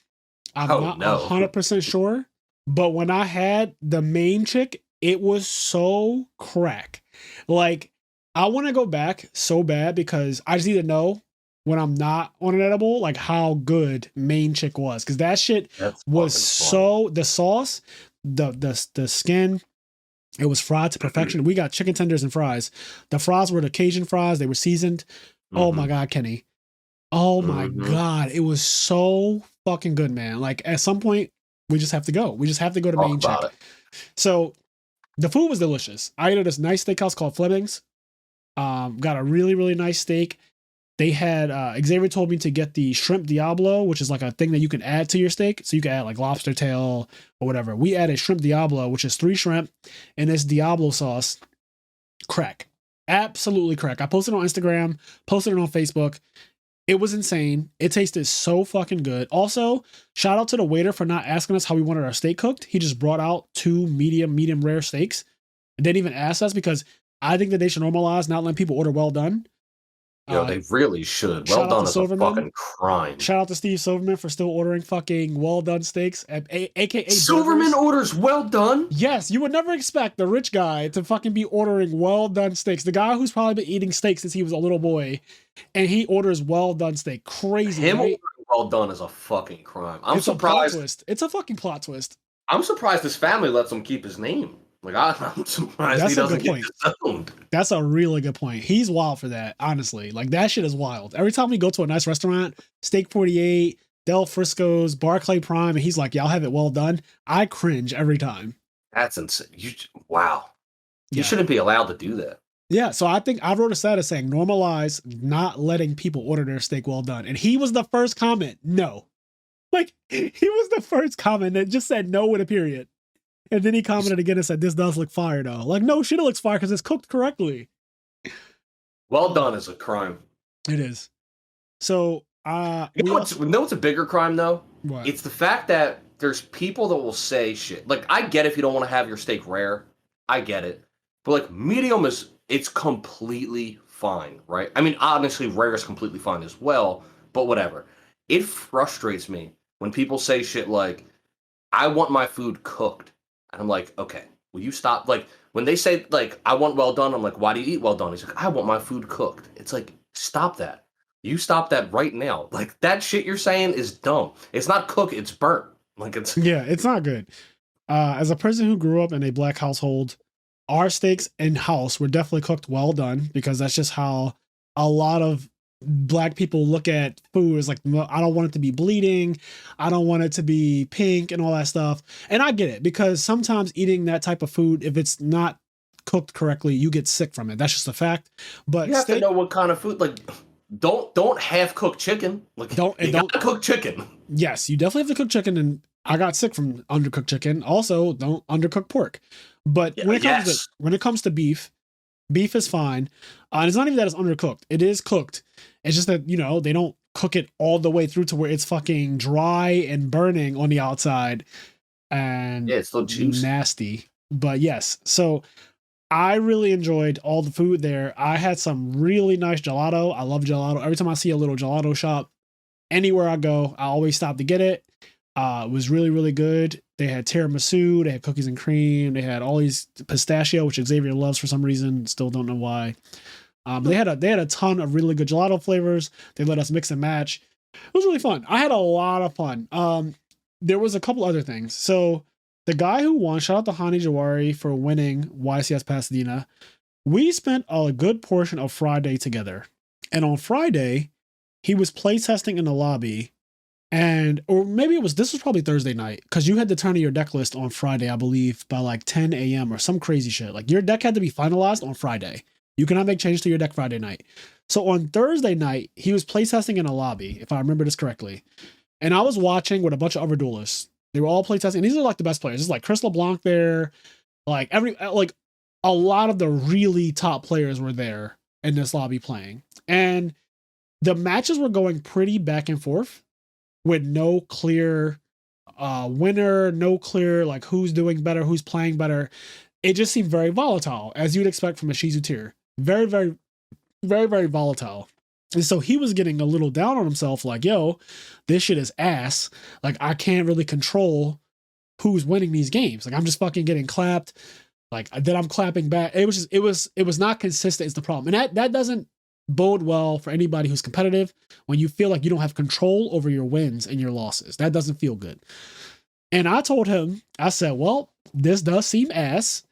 A: I'm not 100% sure. But when I had the Main Chick, it was so crack. Like, I want to go back so bad because I just need to know when I'm not on an edible, like how good Main Chick was. Because that shit was so, the sauce, the skin, it was fried to perfection. We got chicken tenders and fries. The fries were the Cajun fries. They were seasoned. Oh my God, Kenny. Oh my God. It was so fucking good, man. Like at some point, we just have to go. We just have to go to Main Chick. So the food was delicious. I ate at this nice steakhouse called Fleming's. Got a really, really nice steak. They had, Xavier told me to get the shrimp Diablo, which is like a thing that you can add to your steak. So you can add like lobster tail or whatever. We added shrimp Diablo, which is 3 shrimp and this Diablo sauce. Crack. Absolutely crack. I posted it on Instagram, posted it on Facebook. It was insane. It tasted so fucking good. Also, shout out to the waiter for not asking us how we wanted our steak cooked. He just brought out 2 medium rare steaks. And didn't even ask us because I think that they should normalize not letting people order well done.
B: Yo, they really should. Well done is a fucking crime.
A: Shout out to Steve Silverman for still ordering fucking well done steaks, aka
B: Silverman orders well done.
A: Yes, you would never expect the rich guy to fucking be ordering well done steaks. The guy who's probably been eating steak since he was a little boy, and he orders well done steak. Crazy.
B: Him ordering well done is a fucking crime. I'm surprised.
A: It's a fucking plot twist.
B: I'm surprised his family lets him keep his name. Like I'm surprised he doesn't get disowned.
A: That's a really good point. He's wild for that, honestly. Like that shit is wild. Every time we go to a nice restaurant, Steak 48, Del Frisco's, Barclay Prime, and he's like, "Y'all have it well done." I cringe every time.
B: That's insane. Wow. You shouldn't be allowed to do that.
A: Yeah, so I think I wrote a status saying normalize not letting people order their steak well done, and he was the first comment. No, like he was the first comment that just said no with a period. And then he commented again and said, "This does look fire, though." Like, no, shit, it looks fire because it's cooked correctly.
B: Well done is a crime.
A: It is. So,
B: you know what's a bigger crime though?
A: What?
B: It's the fact that there's people that will say shit. Like, I get if you don't want to have your steak rare, I get it. But like medium it's completely fine, right? I mean, honestly, rare is completely fine as well. But whatever. It frustrates me when people say shit like, "I want my food cooked." And I'm like, okay, will you stop? Like, when they say, like, I want well done, I'm like, why do you eat well done? He's like, I want my food cooked. It's like, stop that. You stop that right now. Like, that shit you're saying is dumb. It's not cooked, it's burnt. Like, it's.
A: Yeah, it's not good. As a person who grew up in a black household, our steaks in house were definitely cooked well done because that's just how a lot of black people look at food. Is like, I don't want it to be bleeding, I don't want it to be pink and all that stuff. And I get it because sometimes eating that type of food, if it's not cooked correctly, you get sick from it. That's just a fact. But
B: You have to know what kind of food. Like, don't half cook chicken. Like,
A: don't
B: cook chicken.
A: Yes, you definitely have to cook chicken, and I got sick from undercooked chicken. Also, don't undercook pork. But when it comes to beef, beef is fine. And it's not even that it's undercooked. It is cooked. It's just that, they don't cook it all the way through to where it's fucking dry and burning on the outside and
B: it's still juicy.
A: Nasty. But yes, so I really enjoyed all the food there. I had some really nice gelato. I love gelato. Every time I see a little gelato shop, anywhere I go, I always stop to get it. It was really, really good. They had tiramisu, they had cookies and cream, they had all these pistachio, which Xavier loves for some reason. Still don't know why. They had a ton of really good gelato flavors. They let us mix and match. It was really fun. I had a lot of fun. There was a couple other things. So the guy who won, shout out to Hani Jawari for winning YCS Pasadena. We spent a good portion of Friday together. And on Friday, he was playtesting in the lobby. This was probably Thursday night, because you had to turn in your deck list on Friday, I believe, by like 10 a.m. or some crazy shit. Like, your deck had to be finalized on Friday. You cannot make changes to your deck Friday night. So on Thursday night, he was playtesting in a lobby, if I remember this correctly. And I was watching with a bunch of other duelists. They were all playtesting. And these are like the best players. It's like Chris LeBlanc there. Like a lot of the really top players were there in this lobby playing. And the matches were going pretty back and forth with no clear winner, no clear like who's doing better, who's playing better. It just seemed very volatile, as you'd expect from a Shizu tier. Very, very, very, very volatile. And so he was getting a little down on himself, like, yo, this shit is ass. Like, I can't really control who's winning these games. Like, I'm just fucking getting clapped. Like, then I'm clapping back. It was not consistent is the problem. And that doesn't bode well for anybody who's competitive when you feel like you don't have control over your wins and your losses. That doesn't feel good. And I told him, I said, well, this does seem ass.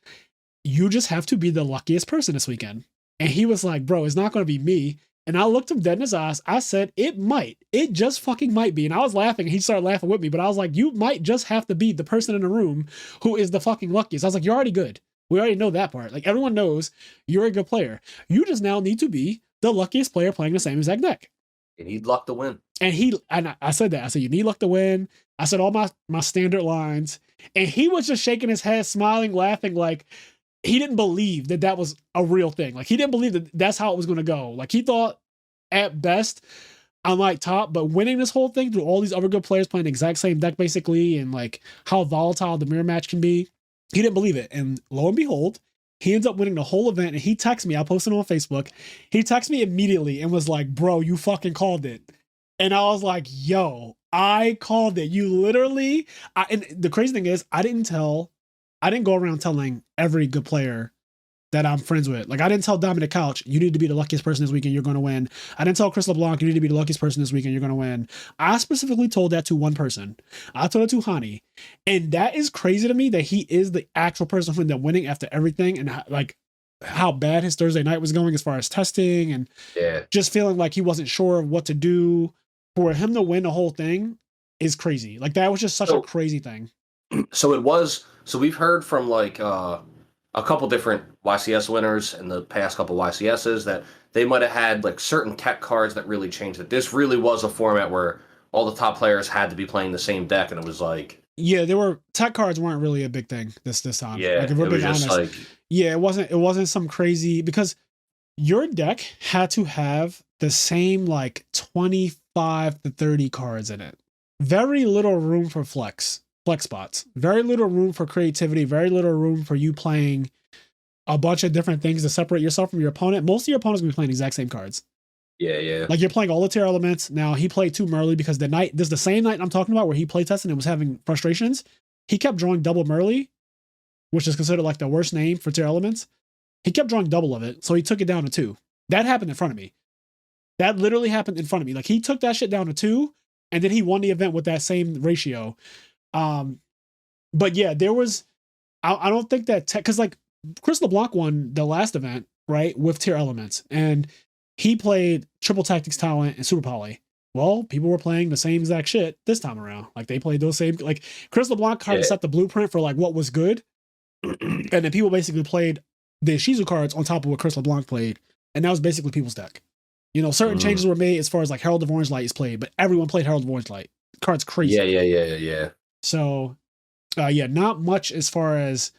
A: You just have to be the luckiest person this weekend. And he was like, bro, it's not going to be me. And I looked him dead in his eyes. I said, it might. It just fucking might be. And I was laughing. And he started laughing with me. But I was like, you might just have to be the person in the room who is the fucking luckiest. I was like, you're already good. We already know that part. Like, everyone knows you're a good player. You just now need to be the luckiest player playing the same exact deck.
B: You need luck to win.
A: And I said that. I said, you need luck to win. I said all my standard lines. And he was just shaking his head, smiling, laughing, like he didn't believe that was a real thing. Like, he didn't believe that that's how it was going to go. Like, he thought at best I might top, but winning this whole thing through all these other good players playing the exact same deck basically, and like how volatile the mirror match can be, he didn't believe it. And lo and behold, he ends up winning the whole event. And he texted me, I posted it on Facebook. He texted me immediately and was like, bro, you fucking called it. And I was like, yo, I called it. You literally, and the crazy thing is, I didn't go around telling every good player that I'm friends with. Like, I didn't tell Dominic Couch, you need to be the luckiest person this weekend, you're going to win. I didn't tell Chris LeBlanc, you need to be the luckiest person this weekend, you're going to win. I specifically told that to one person. I told it to Hani. And that is crazy to me that he is the actual person who ended up winning after everything, and like how bad his Thursday night was going as far as testing and just feeling like he wasn't sure of what to do. For him to win the whole thing is crazy. Like, that was just such a crazy thing.
B: So we've heard from like a couple different YCS winners in the past couple YCSs that they might have had like certain tech cards that really changed it. This really was a format where all the top players had to be playing the same deck, and it was like,
A: yeah, tech cards weren't really a big thing this time.
B: Yeah,
A: like, if we're being honest, yeah, it wasn't some crazy, because your deck had to have the same like 25 to 30 cards in it. Very little room for flex spots. Very little room for creativity. Very little room for you playing a bunch of different things to separate yourself from your opponent. Most of your opponents will be playing the exact same cards.
B: Yeah.
A: Like, you're playing all the tier elements. Now, he played too Merly because this is the same night I'm talking about where he play tested and was having frustrations. He kept drawing double Merly which is considered like the worst name for tier elements. He kept drawing double of it, so he took it down to 2. That happened in front of me. That literally happened in front of me. Like he took that shit down to 2, and then he won the event with that same ratio. But yeah, there was. I don't think that because like Chris LeBlanc won the last event right with tier elements, and he played triple tactics talent and super poly. Well, people were playing the same exact shit this time around. Like they played those same like Chris LeBlanc kind of set the blueprint for like what was good, and then people basically played the Shizu cards on top of what Chris LeBlanc played, and that was basically people's deck. You know, certain changes were made as far as like Herald of Orange Light is played, but everyone played Herald of Orange Light. The card's crazy.
B: Yeah.
A: So, yeah, not much as far as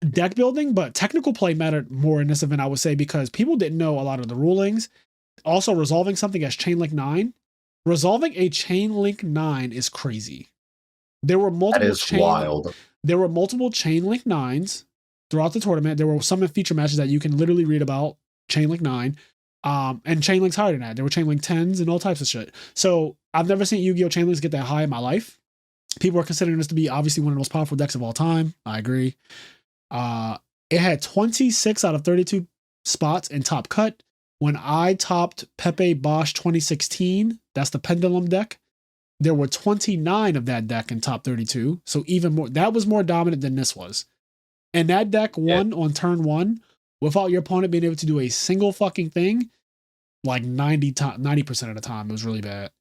A: deck building, but technical play mattered more in this event, I would say, because people didn't know a lot of the rulings. Also, resolving something as Chainlink 9. Resolving a Chainlink 9 is crazy. There were multiple
B: wild.
A: There were multiple Chainlink 9s throughout the tournament. There were some in feature matches that you can literally read about Chainlink 9. And Chainlink's higher than that. There were Chainlink 10s and all types of shit. So I've never seen Yu-Gi-Oh! Chainlinks get that high in my life. People are considering this to be obviously one of the most powerful decks of all time. I agree. It had 26 out of 32 spots in top cut. When I topped Pepe Bosch 2016, that's the Pendulum deck, there were 29 of that deck in top 32. So even more, that was more dominant than this was. And that deck won on turn 1 without your opponent being able to do a single fucking thing, like 90% of the time. It was really bad.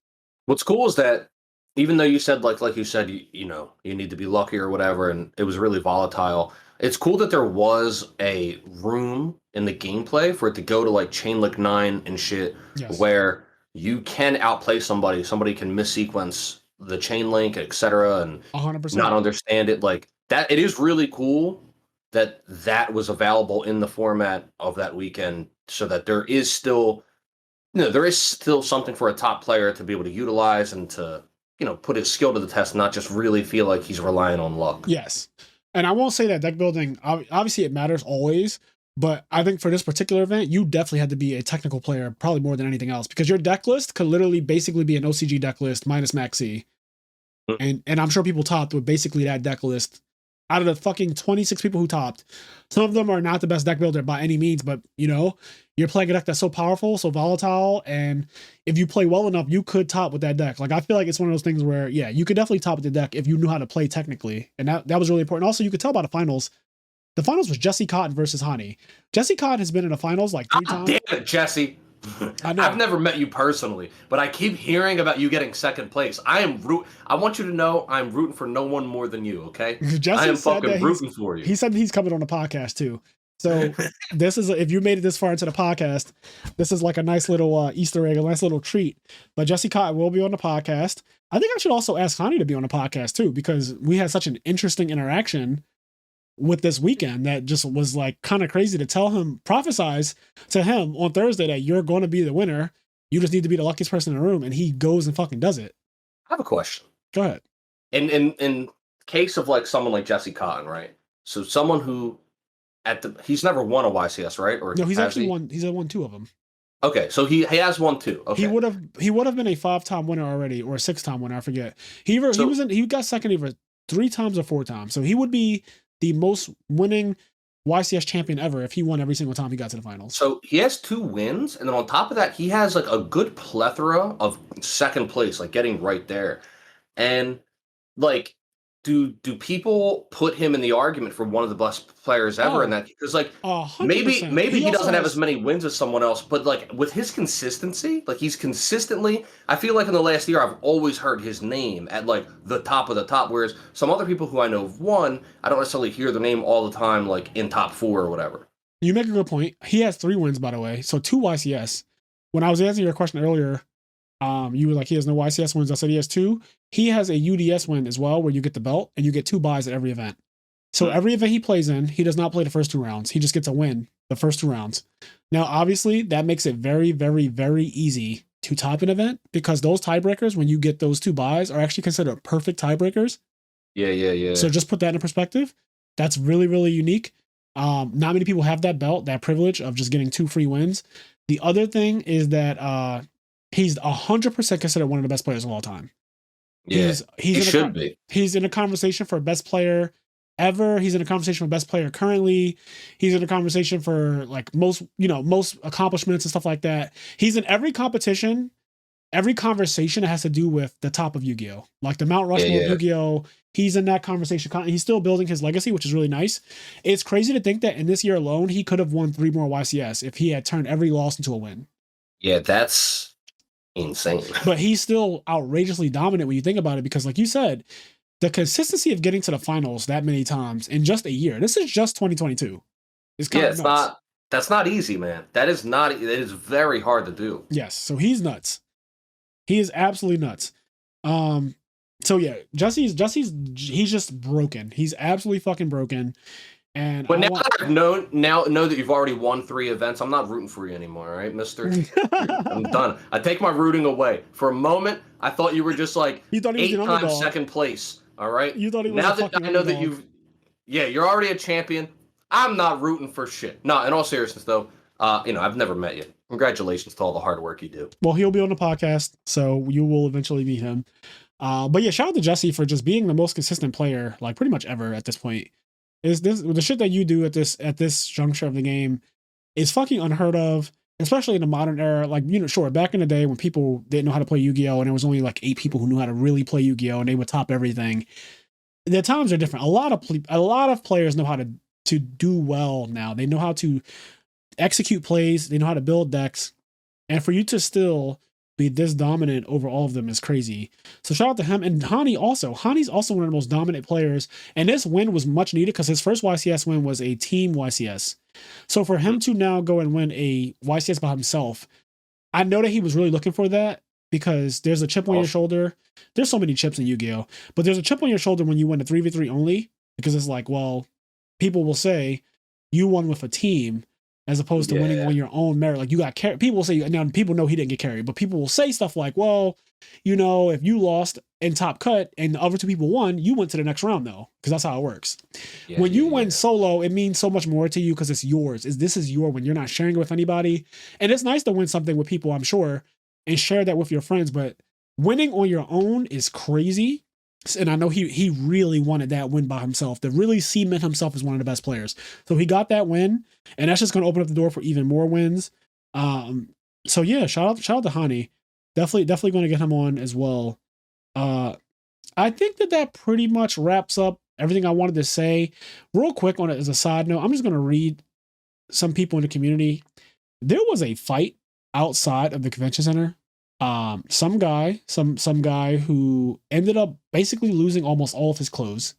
B: What's cool is that even though you said like you said, you know, you need to be lucky or whatever, and it was really volatile. It's cool that there was a room in the gameplay for it to go to like Chainlink 9 and shit, where you can outplay somebody. Somebody can missequence the Chainlink, etc., and
A: 100%.
B: not understand it. Like that, it is really cool that that was available in the format of that weekend, so that there is still, you know, there is still something for a top player to be able to utilize and to, you know, put his skill to the test, not just really feel like he's relying on luck.
A: Yes. And I won't say that deck building, obviously it matters always, but I think for this particular event, you definitely had to be a technical player, probably more than anything else, because your deck list could literally basically be an OCG deck list minus Maxi. And I'm sure people topped with basically that deck list. Out of the fucking 26 people who topped, some of them are not the best deck builder by any means, but you know, you're playing a deck that's so powerful, so volatile, and if you play well enough, you could top with that deck. Like I feel like it's one of those things where, yeah, you could definitely top with the deck if you knew how to play technically, and that was really important. Also, you could tell by the finals. The finals was Jesse Cotton versus Hani. Jesse Cotton has been in the finals like 3 times.
B: Damn it, Jesse. I've never met you personally, but I keep hearing about you getting second place. I want you to know I'm rooting for no one more than you, okay? I am fucking rooting for you.
A: He said he's coming on the podcast too. So this is, if you made it this far into the podcast, this is like a nice little Easter egg, a nice little treat. But Jesse Cotton will be on the podcast. I think I should also ask Hani to be on the podcast too, because we had such an interesting interaction with this weekend that just was like kind of crazy to tell him, prophesize to him on Thursday that you're going to be the winner. You just need to be the luckiest person in the room. And he goes and fucking does it.
B: I have a question.
A: Go ahead.
B: In case of like someone like Jesse Cotton, right? So someone who he's never won a YCS, right? Or
A: no, he's actually won. He's won 2 of them.
B: Okay, so he has won 2. Okay.
A: He would have been a 5-time winner already, or a 6-time winner. I forget. He got second either 3 times or 4 times. So he would be the most winning YCS champion ever if he won every single time he got to the finals.
B: So he has 2 wins, and then on top of that, he has like a good plethora of second place, like getting right there. And like, do people put him in the argument for one of the best players ever in that? Because like
A: 100%.
B: maybe he doesn't have as many wins as someone else, but like with his consistency, like he's consistently, I feel like in the last year I've always heard his name at like the top of the top, whereas some other people who I know have won, I don't necessarily hear their name all the time, like in top 4 or whatever.
A: You make a good point. He has 3 wins, by the way. So 2 YCS. When I was answering your question earlier, you were like, he has no YCS wins. I said he has 2. He has a UDS win as well, where you get the belt and you get 2 buys at every event. So every event he plays in, he does not play the first 2 rounds. He just gets a win the first 2 rounds. Now, obviously, that makes it very, very, very easy to top an event, because those tiebreakers, when you get those 2 buys, are actually considered perfect tiebreakers.
B: Yeah.
A: So just put that in perspective. That's really, really unique. Not many people have that belt, that privilege of just getting 2 free wins. The other thing is that he's 100% considered one of the best players of all time.
B: Yeah, he should be.
A: He's in a conversation for best player ever. He's in a conversation for best player currently. He's in a conversation for like most accomplishments and stuff like that. He's in every competition, every conversation that has to do with the top of Yu-Gi-Oh! Like the Mount Rushmore of Yu-Gi-Oh! He's in that conversation. He's still building his legacy, which is really nice. It's crazy to think that in this year alone, he could have won 3 more YCS if he had turned every loss into a win.
B: Yeah, that's insane.
A: But he's still outrageously dominant when you think about it, because like you said, the consistency of getting to the finals that many times in just a year. This is just 2022. It's kind of nuts.
B: That's not easy, man. That is not. It is very hard to do.
A: Yes, so he's nuts. He is absolutely nuts. So yeah, he's just broken. He's absolutely fucking broken. And
B: but I know that you've already won 3 events, I'm not rooting for you anymore, all right, mister? I'm done. I take my rooting away. For a moment, I thought you were just like 8 times second place, all right?
A: You thought he was
B: now that I know that you're already a champion, I'm not rooting for shit. No, in all seriousness though, I've never met you. Congratulations to all the hard work you do.
A: Well, he'll be on the podcast, so you will eventually meet him. But yeah, shout out to Jesse for just being the most consistent player, like pretty much ever at this point. Is this the shit that you do at this juncture of the game is fucking unheard of, especially in the modern era. Like, sure, back in the day when people didn't know how to play Yu-Gi-Oh! And there was only like 8 people who knew how to really play Yu-Gi-Oh! And they would top everything. The times are different. A lot of players know how to do well now. They know how to execute plays. They know how to build decks. And for you to still be this dominant over all of them is crazy. So shout out to him. And Hani also. Hani's also one of the most dominant players. And this win was much needed because his first YCS win was a team YCS. So for him to now go and win a YCS by himself, I know that he was really looking for that, because there's a chip on your shoulder. There's so many chips in Yu-Gi-Oh! But there's a chip on your shoulder when you win a 3v3 only, because it's like, well, people will say you won with a team as opposed to winning on your own merit. Like, you got carried. People will say, now people know he didn't get carried, but people will say stuff like, well, if you lost in top cut and the other 2 people won, you went to the next round though, because that's how it works. When you win solo, it means so much more to you because it's yours. This is your win. You're not sharing it with anybody. And it's nice to win something with people, I'm sure, and share that with your friends, but winning on your own is crazy. And I know he really wanted that win by himself, to really cement himself as one of the best players. So he got that win, and that's just going to open up the door for even more wins. So yeah, shout out to Hani. Definitely going to get him on as well. I think that pretty much wraps up everything I wanted to say. Real quick on it as a side note, I'm just going to read some people in the community. There was a fight outside of the convention center. Some guy who ended up basically losing almost all of his clothes.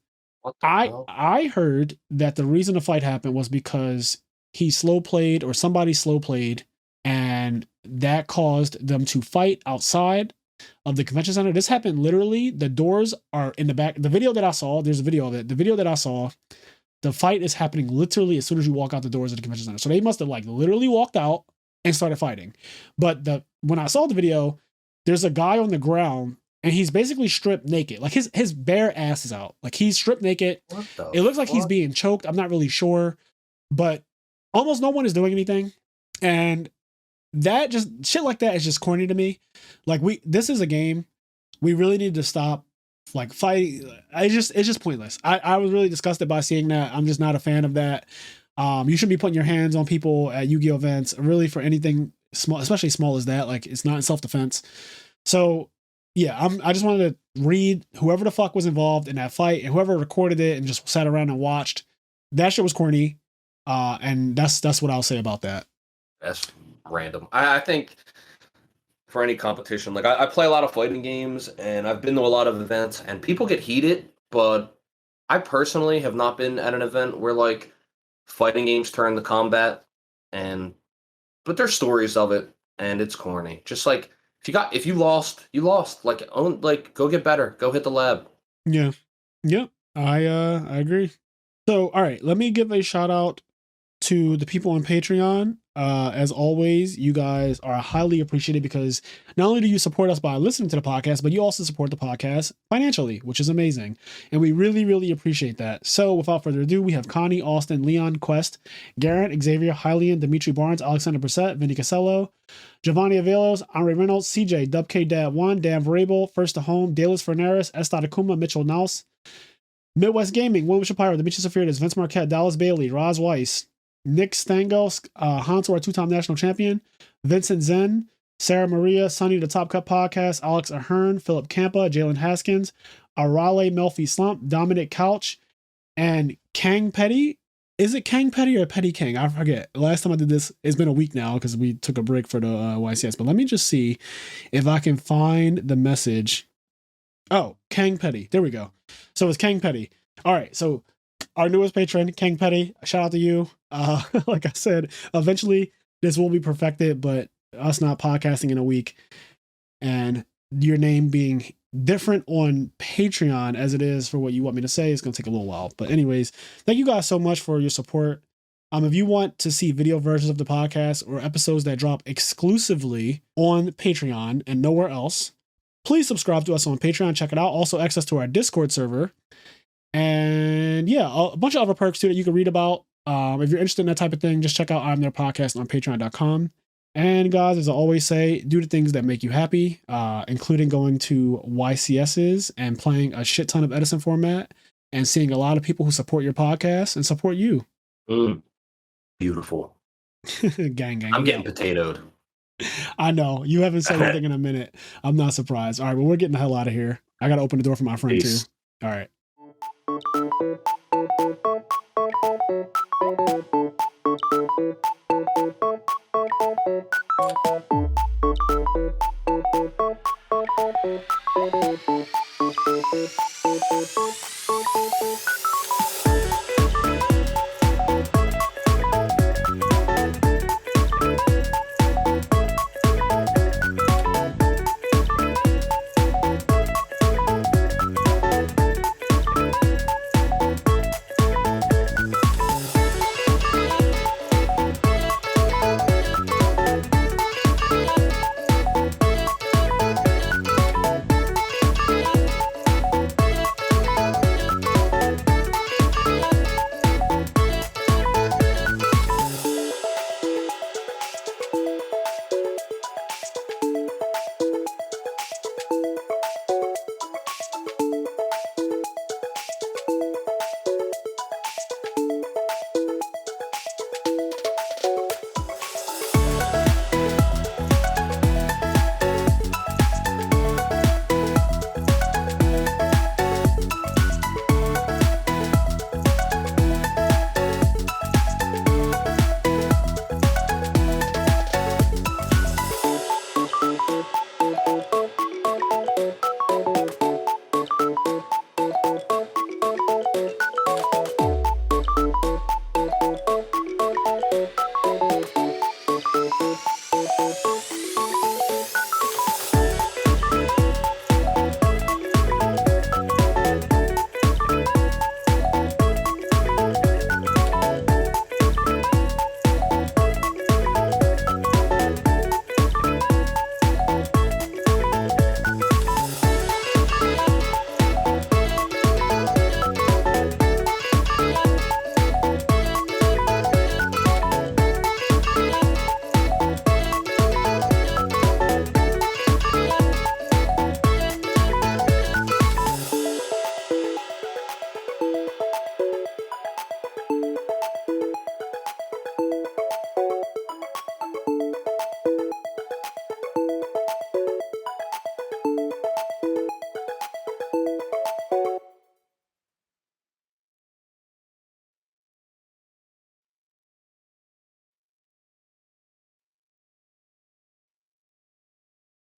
A: I heard that the reason the fight happened was because he slow played, or somebody slow played, and that caused them to fight outside of the convention center. This happened literally. The doors are in the back. The video that I saw, there's a video of it. The video that I saw, the fight is happening literally as soon as you walk out the doors of the convention center. So they must have like literally walked out and started fighting. But when I saw the video, there's a guy on the ground and he's basically stripped naked. Like his bare ass is out. Like he's stripped naked. It looks like he's being choked. I'm not really sure, but almost no one is doing anything. And that just shit like that is just corny to me. Like this is a game. We really need to stop like fighting. It's just pointless. I was really disgusted by seeing that. I'm just not a fan of that. You shouldn't be putting your hands on people at Yu-Gi-Oh events, really, for anything small, especially small as that. Like, it's not in self-defense. So yeah, I just wanted to read whoever the fuck was involved in that fight and whoever recorded it and just sat around and watched. That shit was corny. And that's what I'll say about that.
B: That's random. I think for any competition, like I play a lot of fighting games and I've been to a lot of events and people get heated, but I personally have not been at an event where like fighting games turn to combat, but there's stories of it and it's corny. Just like if you lost, you lost. Like go get better. Go hit the lab.
A: Yeah. Yep. I agree. So all right, let me give a shout out to the people on Patreon. As always, you guys are highly appreciated because not only do you support us by listening to the podcast, but you also support the podcast financially, which is amazing. And we really, really appreciate that. So without further ado, we have Connie, Austin, Leon, Quest, Garrett, Xavier, Hylian, Dimitri Barnes, Alexander Brissett, Vinny Casello, Giovanni Avelos, Henri Reynolds, CJ, Dub K Dad 1, Dan Vrabel, First to Home, Dallas Fernaris, Estad Akuma, Mitchell Naus, Midwest Gaming, William Shapiro, Demetrius Safirides, Vince Marquette, Dallas Bailey, Roz Weiss, Nick Stangos, Hanto, our two-time national champion, Vincent Zen, Sarah Maria, Sonny, the Top Cut Podcast, Alex Ahern, Philip Campa, Jalen Haskins, Arale Melfi Slump, Dominic Couch, and Kang Petty. Is it Kang Petty or Petty King? I forget. Last time I did this, it's been a week now because we took a break for the YCS. But let me just see if I can find the message. Oh, Kang Petty. There we go. So it's Kang Petty. All right. So our newest patron, Kang Petty, shout out to you. Like I said, eventually this will be perfected, but us not podcasting in a week and your name being different on Patreon as it is for what you want me to say is going to take a little while. But anyways, thank you guys so much for your support. If you want to see video versions of the podcast or episodes that drop exclusively on Patreon and nowhere else, please subscribe to us on Patreon. Check it out. Also access to our Discord server. And yeah, a bunch of other perks too that you can read about. If you're interested in that type of thing, just check out IMNerd podcast on patreon.com. And guys, as I always say, do the things that make you happy, including going to YCSs and playing a shit ton of Edison format and seeing a lot of people who support your podcast and support you.
B: Beautiful.
A: Gang.
B: I'm getting potatoed.
A: I know. You haven't said anything in a minute. I'm not surprised. All right, well, we're getting the hell out of here. I got to open the door for my friend too. All right.